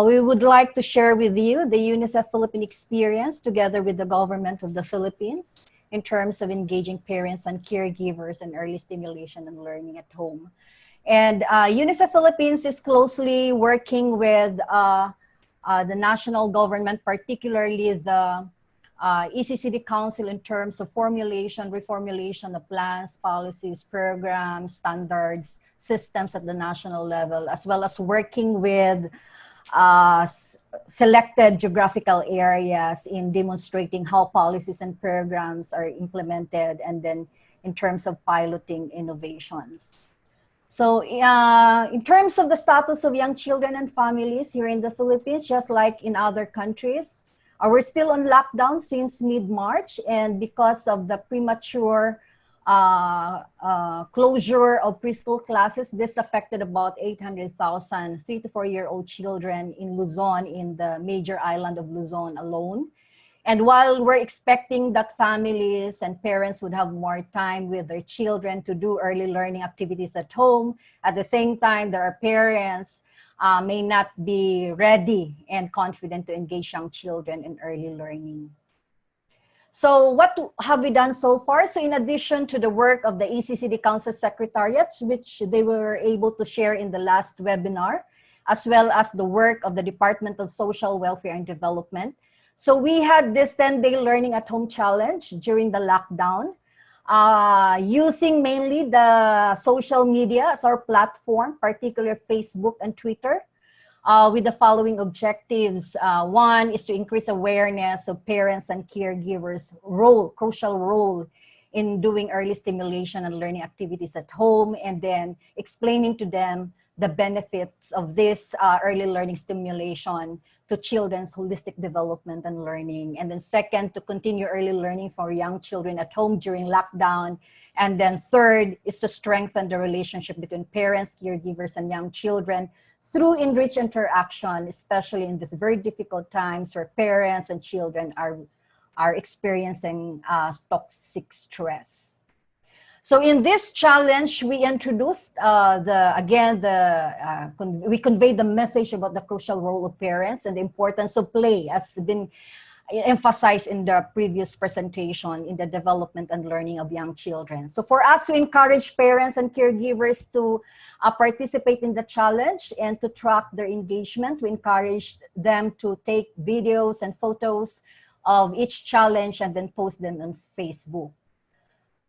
We would like to share with you the UNICEF Philippine experience together with the government of the Philippines in terms of engaging parents and caregivers in early stimulation and learning at home. And UNICEF Philippines is closely working with the national government, particularly the ECCD Council in terms of reformulation of plans, policies, programs, standards, systems at the national level, as well as working with selected geographical areas in demonstrating how policies and programs are implemented, and then in terms of piloting innovations. So in terms of the status of young children and families here in the Philippines, just like in other countries, we're still on lockdown since mid-March, and because of the premature closure of preschool classes, this affected about 800,000 3 to 4-year-old children in Luzon, in the major island of Luzon alone. And while we're expecting that families and parents would have more time with their children to do early learning activities at home, at the same time, there are parents may not be ready and confident to engage young children in early learning. So what have we done so far? So in addition to the work of the ECCD Council Secretariats, which they were able to share in the last webinar, as well as the work of the Department of Social Welfare and Development. So we had this 10-day learning at home challenge during the lockdown, using mainly the social media as our platform, particularly Facebook and Twitter, with the following objectives. One is to increase awareness of parents and caregivers' crucial role in doing early stimulation and learning activities at home, and then explaining to them the benefits of this early learning stimulation to children's holistic development and learning. And then second, to continue early learning for young children at home during lockdown. And then third is to strengthen the relationship between parents, caregivers, and young children through enriched interaction, especially in these very difficult times where parents and children are experiencing toxic stress. So in this challenge, we introduced we conveyed the message about the crucial role of parents and the importance of play, as been emphasized in the previous presentation, in the development and learning of young children. So for us to encourage parents and caregivers to participate in the challenge and to track their engagement, we encourage them to take videos and photos of each challenge and then post them on Facebook.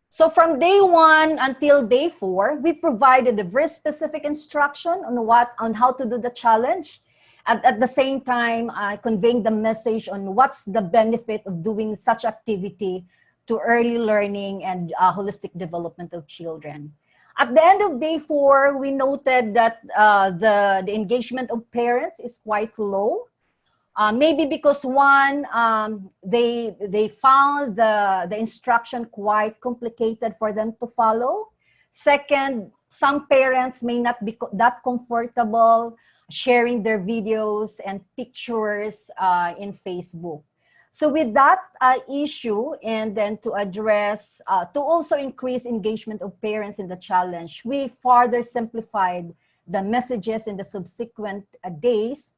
So from day 1 until day 4, we provided a very specific instruction on how to do the challenge. At the same time, conveying the message on what's the benefit of doing such activity to early learning and holistic development of children. At the end of day 4, we noted that the engagement of parents is quite low. Maybe because one, they found the instruction quite complicated for them to follow. Second, some parents may not be that comfortable sharing their videos and pictures in Facebook. So with that issue, and then to address, to also increase engagement of parents in the challenge, we further simplified the messages in the subsequent days,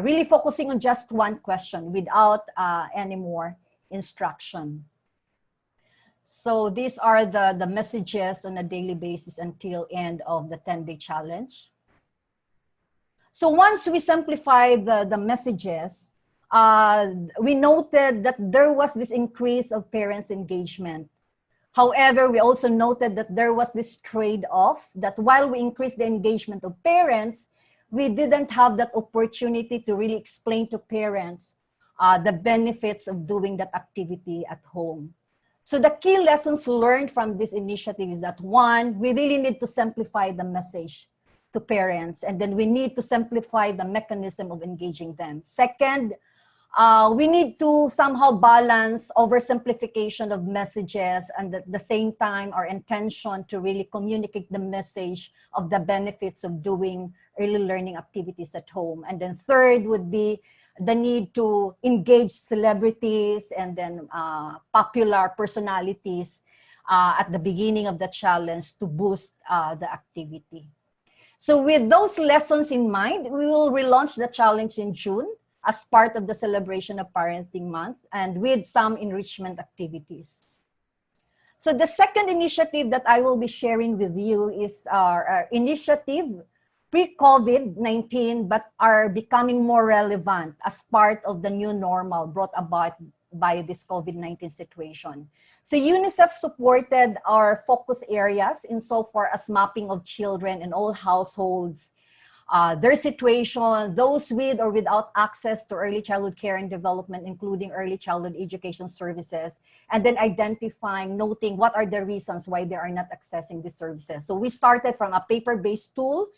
really focusing on just one question without any more instruction. So these are the messages on a daily basis until end of the 10-day challenge. So once we simplified the messages, we noted that there was this increase of parents' engagement. However, we also noted that there was this trade-off, that while we increased the engagement of parents, we didn't have that opportunity to really explain to parents the benefits of doing that activity at home. So the key lessons learned from this initiative is that, one, we really need to simplify the message to parents, and then we need to simplify the mechanism of engaging them. Second, we need to somehow balance oversimplification of messages, and at the same time, our intention to really communicate the message of the benefits of doing early learning activities at home. And then third would be the need to engage celebrities and then popular personalities at the beginning of the challenge to boost the activity. So with those lessons in mind, we will relaunch the challenge in June as part of the celebration of Parenting Month and with some enrichment activities. So the second initiative that I will be sharing with you is our initiative pre-COVID-19, but are becoming more relevant as part of the new normal brought about by this COVID-19 situation. So UNICEF supported our focus areas insofar as mapping of children in all households, their situation, those with or without access to early childhood care and development, including early childhood education services, and then identifying, noting what are the reasons why they are not accessing these services. So we started from a paper-based tool,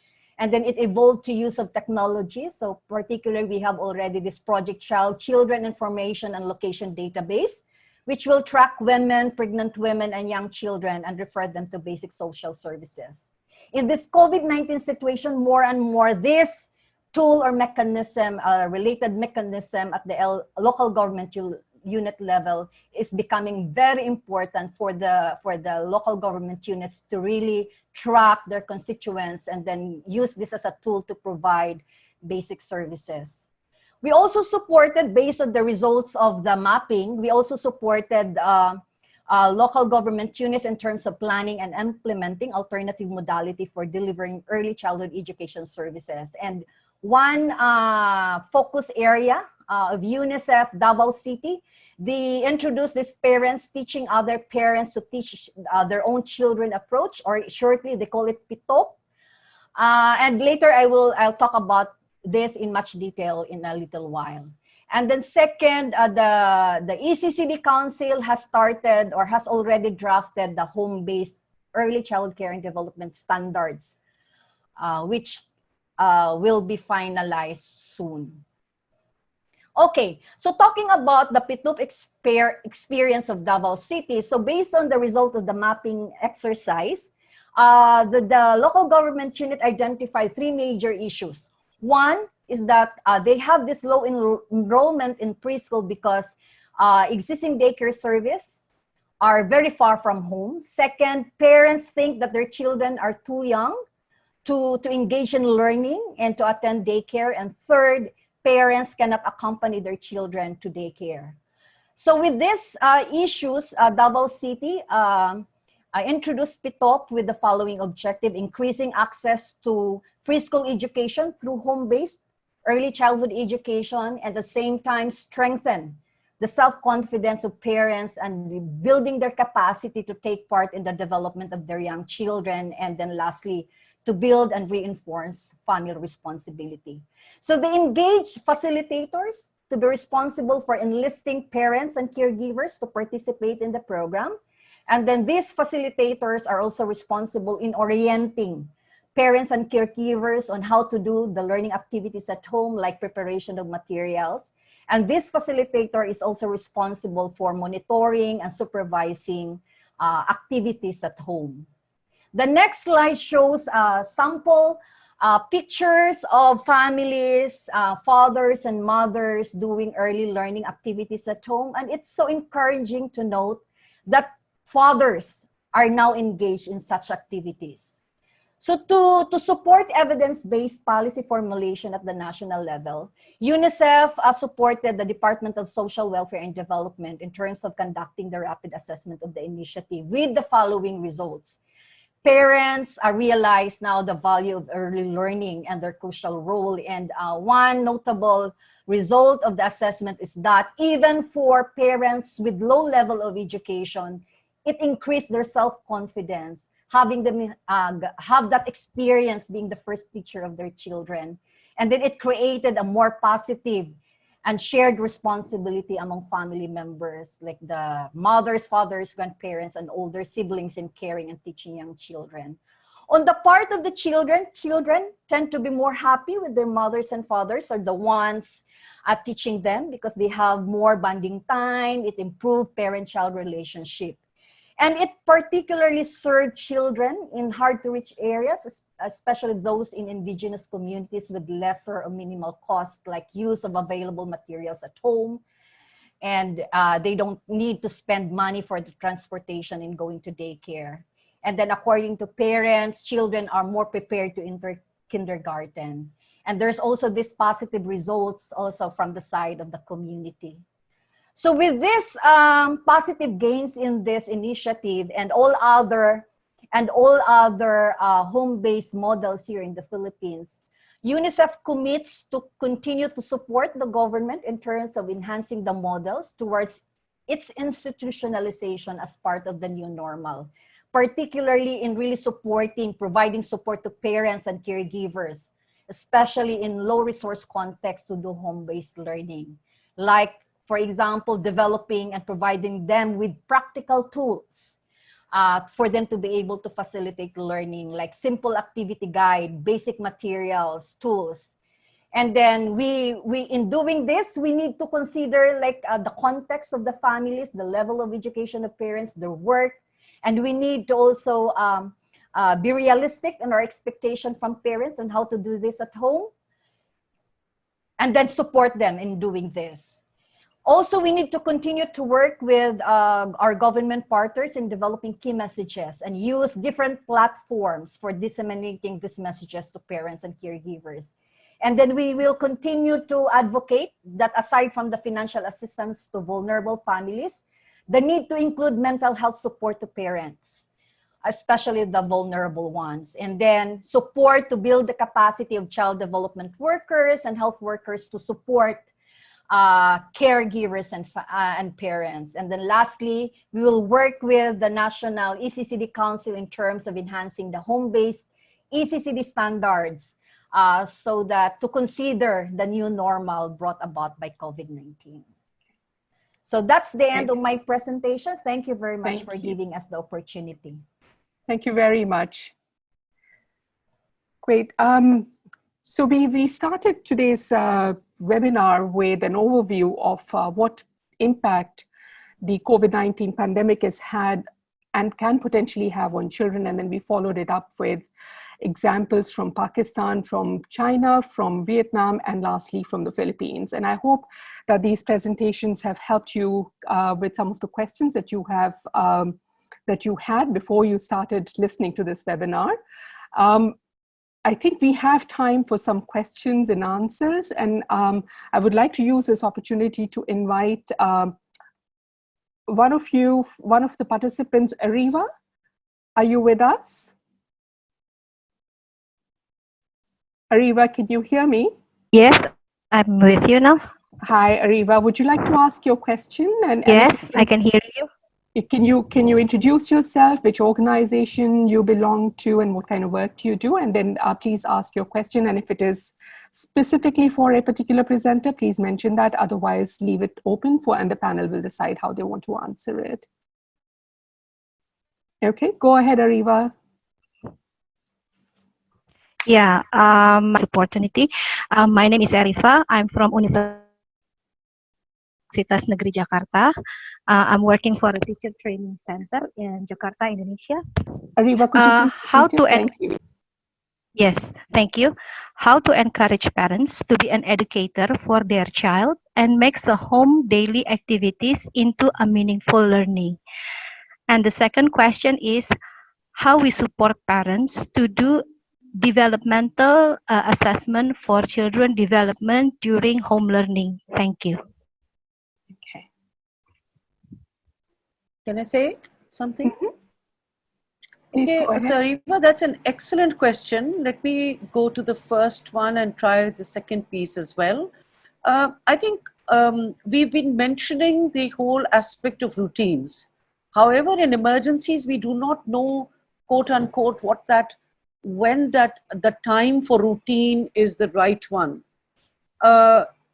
and then it evolved to use of technology. So particularly, we have already this Project Child Children Information and Location Database, which will track women, pregnant women, and young children and refer them to basic social services. In this COVID-19 situation, more and more, this tool or mechanism, related mechanism at the local government unit level is becoming very important for the local government units to really track their constituents and then use this as a tool to provide basic services. We also supported, based on the results of the mapping, we also supported local government units in terms of planning and implementing alternative modality for delivering early childhood education services. And one focus area of UNICEF Davao City, they introduced this parents teaching other parents to teach their own children approach, or shortly they call it PITOP. And later I'll talk about this in much detail in a little while. And then second, the ECCD Council has started or has already drafted the home-based early child care and development standards, which will be finalized soon. Okay, so talking about the PITOP experience of Davao City, so based on the result of the mapping exercise, the local government unit identified three major issues. One is that they have this low enrollment in preschool because existing daycare service are very far from home. Second, parents think that their children are too young to engage in learning and to attend daycare. And third, parents cannot accompany their children to daycare. So with these issues, Davao City introduced PITOP with the following objective: increasing access to preschool education through home-based early childhood education, and at the same time strengthen the self-confidence of parents and building their capacity to take part in the development of their young children, and then lastly, to build and reinforce family responsibility. So they engage facilitators to be responsible for enlisting parents and caregivers to participate in the program. And then these facilitators are also responsible in orienting parents and caregivers on how to do the learning activities at home, like preparation of materials. And this facilitator is also responsible for monitoring and supervising activities at home. The next slide shows sample pictures of families, fathers and mothers doing early learning activities at home. And it's so encouraging to note that fathers are now engaged in such activities. So to support evidence-based policy formulation at the national level, UNICEF supported the Department of Social Welfare and Development in terms of conducting the rapid assessment of the initiative with the following results. Parents realize now the value of early learning and their crucial role. And one notable result of the assessment is that even for parents with low level of education, it increased their self-confidence having them have that experience being the first teacher of their children. And then it created a more positive and shared responsibility among family members, like the mothers, fathers, grandparents, and older siblings in caring and teaching young children. On the part of the children, children tend to be more happy with their mothers and fathers are the ones teaching them because they have more bonding time. It improved parent-child relationship. And it particularly served children in hard-to-reach areas, especially those in indigenous communities with lesser or minimal cost, like use of available materials at home. And they don't need to spend money for the transportation in going to daycare. And then according to parents, children are more prepared to enter kindergarten. And there's also this positive results also from the side of the community. So with this positive gains in this initiative and all other home-based models here in the Philippines, UNICEF commits to continue to support the government in terms of enhancing the models towards its institutionalization as part of the new normal, particularly in really providing support to parents and caregivers, especially in low-resource contexts to do home-based learning, like, for example, developing and providing them with practical tools for them to be able to facilitate learning, like simple activity guide, basic materials, tools. And then in doing this, we need to consider like the context of the families, the level of education of parents, their work, and we need to also be realistic in our expectation from parents on how to do this at home, and then support them in doing this. Also, we need to continue to work with our government partners in developing key messages and use different platforms for disseminating these messages to parents and caregivers. And then we will continue to advocate that aside from the financial assistance to vulnerable families, the need to include mental health support to parents, especially the vulnerable ones. And then support to build the capacity of child development workers and health workers to support caregivers and parents. And then lastly, we will work with the National ECCD Council in terms of enhancing the home-based ECCD standards so that to consider the new normal brought about by COVID-19. So that's the end of my presentation. Thank you very much for giving us the opportunity. Thank you very much. Great. So we started today's webinar with an overview of what impact the COVID-19 pandemic has had and can potentially have on children. And then we followed it up with examples from Pakistan, from China, from Vietnam, and lastly from the Philippines. And I hope that these presentations have helped you with some of the questions that you have that you had before you started listening to this webinar. I think we have time for some questions and answers, and I would like to use this opportunity to invite one of the participants. Ariva, are you with us? Ariva, can you hear me? Yes, I'm with you now. Hi, Ariva. Would you like to ask your question? Yes, I can hear you. Can you introduce yourself, which organization you belong to, and what kind of work do you do? And then please ask your question. And if it is specifically for a particular presenter, please mention that. Otherwise, leave it open and the panel will decide how they want to answer it. Okay, go ahead, Ariva. Yeah, opportunity. My name is Arifa. I'm from Universitas Negeri Jakarta. I'm working for a teacher training center in Jakarta, Indonesia. Ariva, could you please Yes, thank you. How to encourage parents to be an educator for their child and makes the home daily activities into a meaningful learning. And the second question is how we support parents to do developmental assessment for children development during home learning. Thank you. Okay. Can I say something? Mm-hmm. Okay, so Ariva, that's an excellent question. Let me go to the first one and try the second piece as well. I think we've been mentioning the whole aspect of routines. However, in emergencies, we do not know quote unquote, when the time for routine is the right one.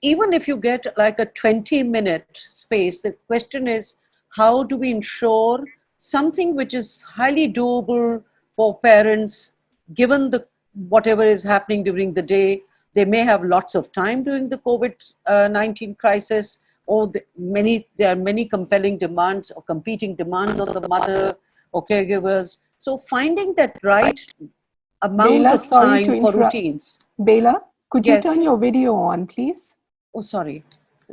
Even if you get like a 20-minute space, the question is, how do we ensure something which is highly doable for parents, given whatever is happening during the day? They may have lots of time during the COVID-19 crisis, or there are many compelling demands or competing demands on the mother or caregivers. So finding that right amount Bela, of sorry to time for interrupt. routines. Bela, could you Yes. turn your video on, please? Oh, sorry.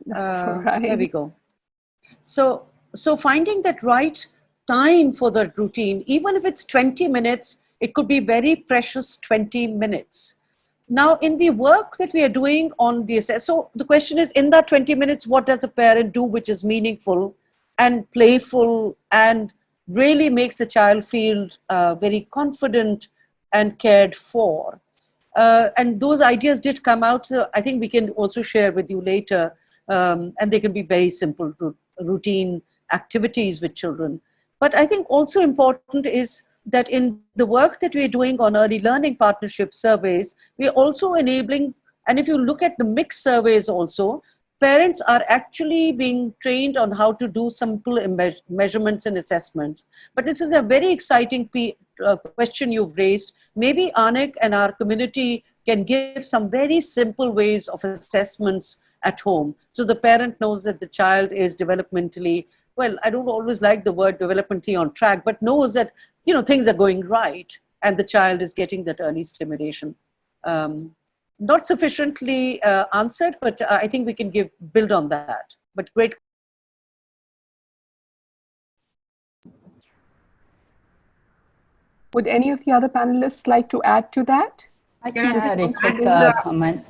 That's all right. There we go. So finding that right time for the routine, even if it's 20 minutes, it could be very precious 20 minutes. Now, in the work that we are doing on the so the question is, in that 20 minutes, what does a parent do which is meaningful and playful and really makes the child feel very confident and cared for? And those ideas did come out. So I think we can also share with you later. And they can be very simple routine activities with children. But I think also important is that in the work that we're doing on early learning partnership surveys, we're also enabling, and if you look at the mixed surveys also, parents are actually being trained on how to do simple measurements and assessments. But this is a very exciting question you've raised. Maybe ARNEC and our community can give some very simple ways of assessments at home, so the parent knows that the child is developmentally, well, I don't always like the word developmentally on track, but knows that, you know, things are going right and the child is getting that early stimulation. Not sufficiently answered, but I think we can build on that. But great. Would any of the other panelists like to add to that? I can add a quick comment.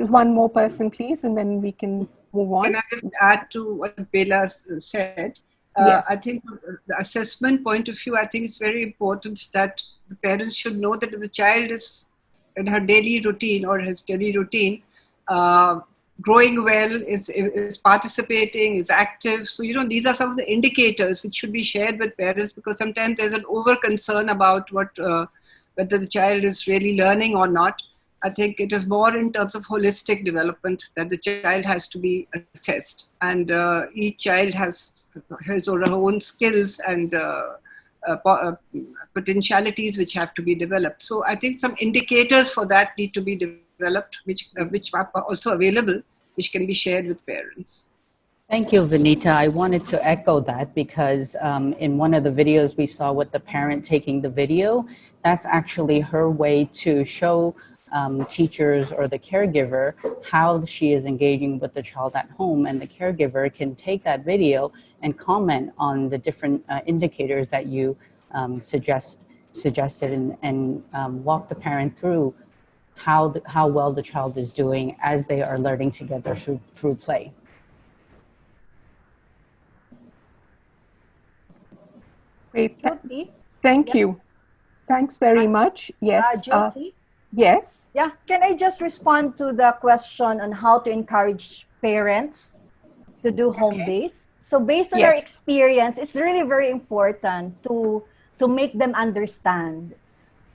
One more person, please, and then we can move on. Can I just add to what Bela said? Yes. I think the assessment point of view, I think it's very important that the parents should know that if the child is in her daily routine or his daily routine, growing well, is participating, is active. So, you know, these are some of the indicators which should be shared with parents, because sometimes there's an over concern about whether the child is really learning or not. I think it is more in terms of holistic development that the child has to be assessed, and each child has his or her own skills and potentialities which have to be developed. So I think some indicators for that need to be developed, which are also available, which can be shared with parents. Thank you, Vinita. I wanted to echo that because in one of the videos we saw with the parent taking the video, that's actually her way to show teachers or the caregiver how she is engaging with the child at home, and the caregiver can take that video and comment on the different indicators that you suggested and walk the parent through how well the child is doing as they are learning together through play. Great. Jyoti? Thank you. Thanks very much. Yes. Jyoti? Yes. Yeah, can I just respond to the question on how to encourage parents to do home base? So based on our experience, it's really very important to make them understand,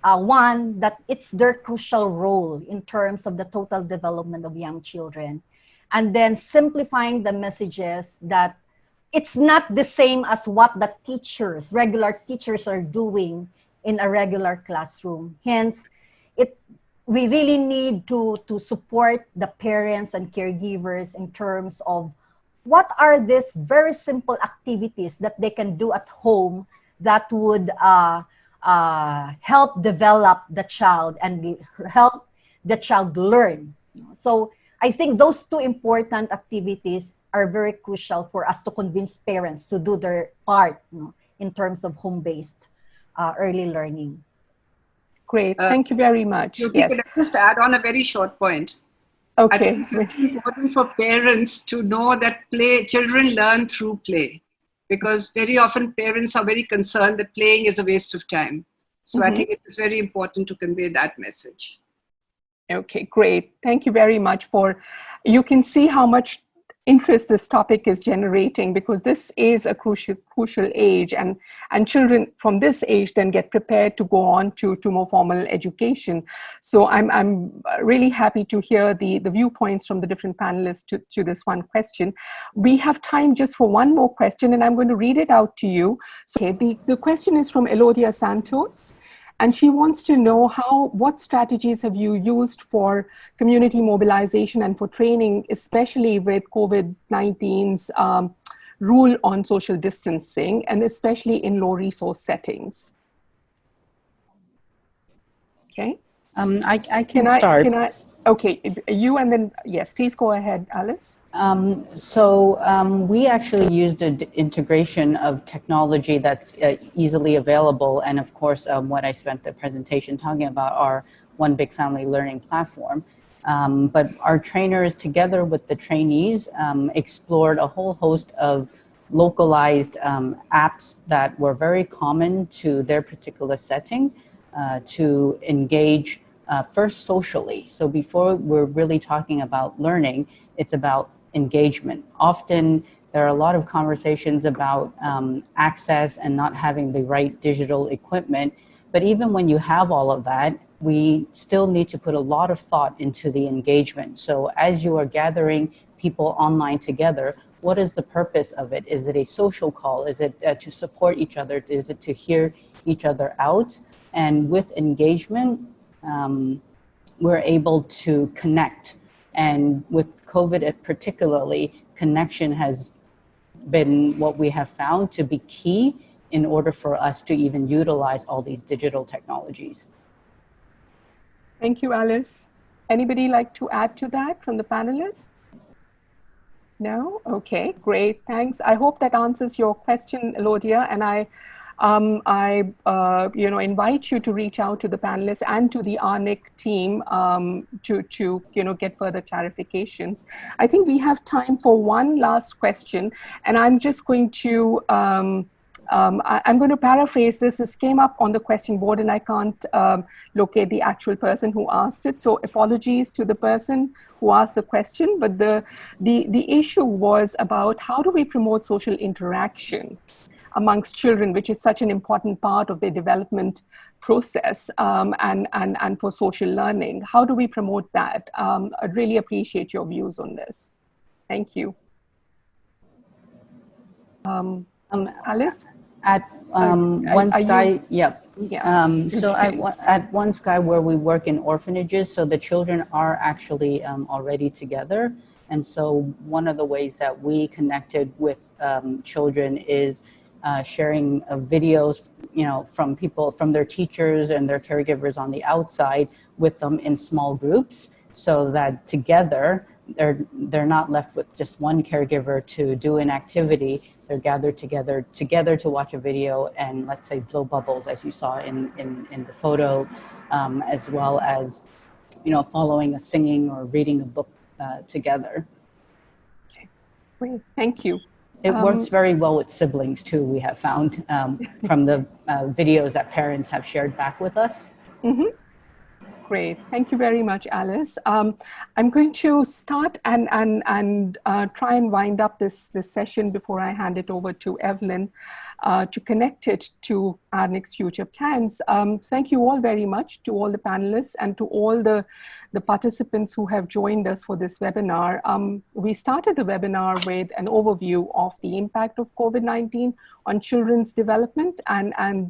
one, that it's their crucial role in terms of the total development of young children. And then simplifying the messages that it's not the same as what the regular teachers are doing in a regular classroom. Hence, we really need to support the parents and caregivers in terms of what are these very simple activities that they can do at home that would help develop the child and help the child learn. So I think those two important activities are very crucial for us to convince parents to do their part, in terms of home-based early learning. Great. Thank you very much. Yes. Could I just add on a very short point? Okay. I think it's important for parents to know that children learn through play, because very often parents are very concerned that playing is a waste of time. So I think it is very important to convey that message. Okay, great. Thank you very much you can see how much interest this topic is generating, because this is a crucial age, and children from this age then get prepared to go on to more formal education. So I'm really happy to hear the viewpoints from the different panelists to this one question. We have time just for one more question, and I'm going to read it out to you. So, okay, the question is from Elodia Santos. And she wants to know what strategies have you used for community mobilization and for training, especially with COVID-19's rule on social distancing, and especially in low resource settings? Okay. I can start. Okay, you, and then, yes, please go ahead, Alice. We actually used an integration of technology that's easily available. And of course, what I spent the presentation talking about, our One Big Family Learning Platform. But our trainers, together with the trainees, explored a whole host of localized apps that were very common to their particular setting to engage first socially. So before we're really talking about learning, it's about engagement. Often there are a lot of conversations about access and not having the right digital equipment. But even when you have all of that, we still need to put a lot of thought into the engagement. So as you are gathering people online together, what is the purpose of it? Is it a social call? Is it to support each other? Is it to hear each other out? And with engagement, we're able to connect. And with COVID particularly, connection has been what we have found to be key in order for us to even utilize all these digital technologies. Thank you, Alice. Anybody like to add to that from the panelists? No? Okay, great, thanks. I hope that answers your question, Elodia, and I invite you to reach out to the panelists and to the ARNEC team to get further clarifications. I think we have time for one last question, and I'm just going to I'm going to paraphrase this. This came up on the question board, and I can't locate the actual person who asked it. So apologies to the person who asked the question. But the issue was about how do we promote social interaction amongst children, which is such an important part of their development process and for social learning. How do we promote that? I'd really appreciate your views on this. Thank you. Alice? At One Sky, yep. Yeah. So at One Sky, where we work in orphanages, so the children are actually already together. And so one of the ways that we connected with children is sharing videos, from people, from their teachers and their caregivers on the outside with them in small groups, so that together they're not left with just one caregiver to do an activity. They're gathered together to watch a video and, let's say, blow bubbles, as you saw in the photo, as well as following a singing or reading a book together. Okay, great, thank you. It works very well with siblings too, we have found, from the videos that parents have shared back with us. Mm-hmm. Great, thank you very much, Alice. I'm going to start and try and wind up this session before I hand it over to Evelyn to connect it to ARNEC's future plans. Thank you all very much to all the panelists and to all the participants who have joined us for this webinar. We started the webinar with an overview of the impact of COVID-19 on children's development and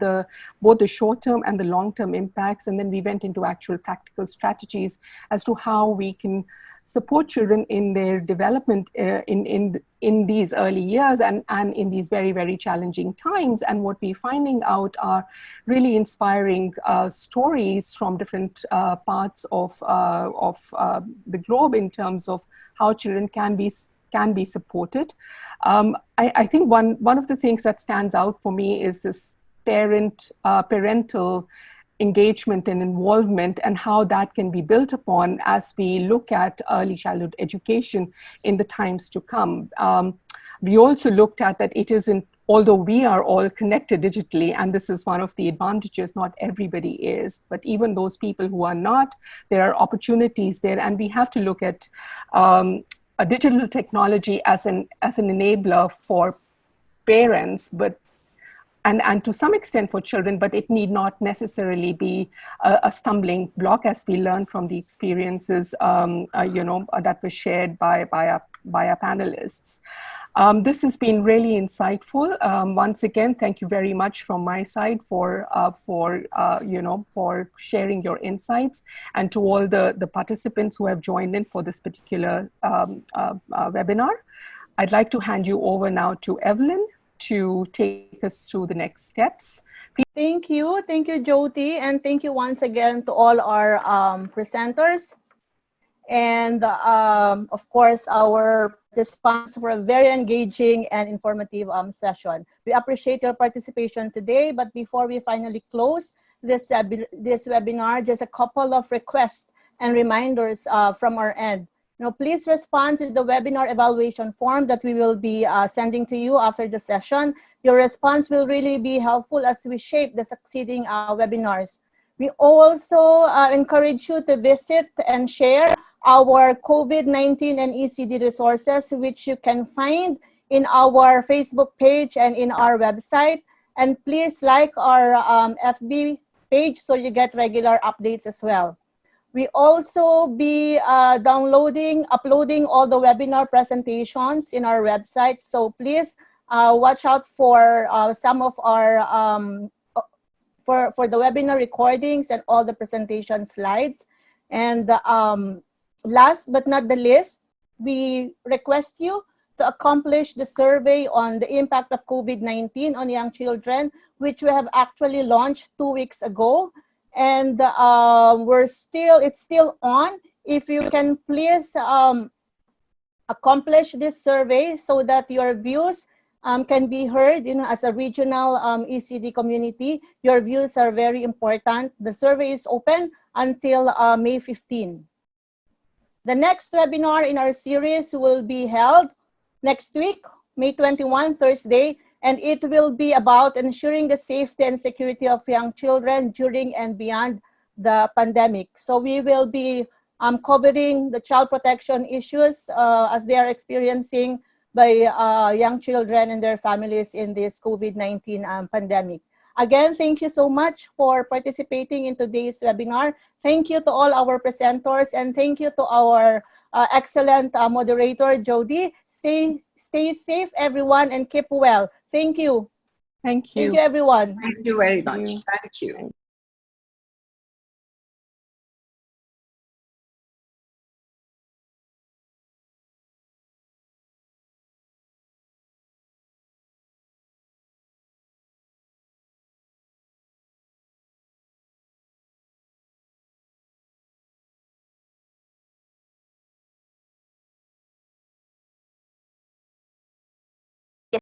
both the short-term and the long-term impacts. And then we went into actual practical strategies as to how we can support children in their development in these early years and in these very, very challenging times. And what we're finding out are really inspiring stories from different parts of the globe in terms of how children can be supported. I think one of the things that stands out for me is this parental engagement and involvement, and how that can be built upon as we look at early childhood education in the times to come. We also looked at that it isn't, although we are all connected digitally, and this is one of the advantages, not everybody is, but even those people who are not, there are opportunities there, and we have to look at a digital technology as an enabler for parents, but and to some extent for children, but it need not necessarily be a stumbling block, as we learned from the experiences that were shared by our panelists. This has been really insightful. Once again, thank you very much from my side for sharing your insights, and to all the participants who have joined in for this particular webinar. I'd like to hand you over now to Evelyn to take us through the next steps. Thank you, Jyoti, and thank you once again to all our presenters, and of course our participants for a very engaging and informative session. We appreciate your participation today, but before we finally close this webinar, just a couple of requests and reminders from our end. Please respond to the webinar evaluation form that we will be sending to you after the session. Your response will really be helpful as we shape the succeeding webinars. We also encourage you to visit and share our COVID-19 and ECD resources, which you can find in our Facebook page and in our website. And please like our FB page so you get regular updates as well. We also be uploading all the webinar presentations in our website. So please watch out for some of our, for the webinar recordings and all the presentation slides. And last but not the least, we request you to accomplish the survey on the impact of COVID-19 on young children, which we have actually launched 2 weeks ago. And it's still on. If you can please accomplish this survey so that your views can be heard, as a regional ECD community. Your views are very important. The survey is open until May 15. The next webinar in our series will be held next week, May 21, Thursday, and it will be about ensuring the safety and security of young children during and beyond the pandemic. So we will be covering the child protection issues as they are experiencing by young children and their families in this COVID-19 pandemic. Again, thank you so much for participating in today's webinar. Thank you to all our presenters, and thank you to our excellent moderator, Jody. Stay safe, everyone, and keep well. Thank you. Thank you. Thank you, everyone. Thank you very much. Thank you.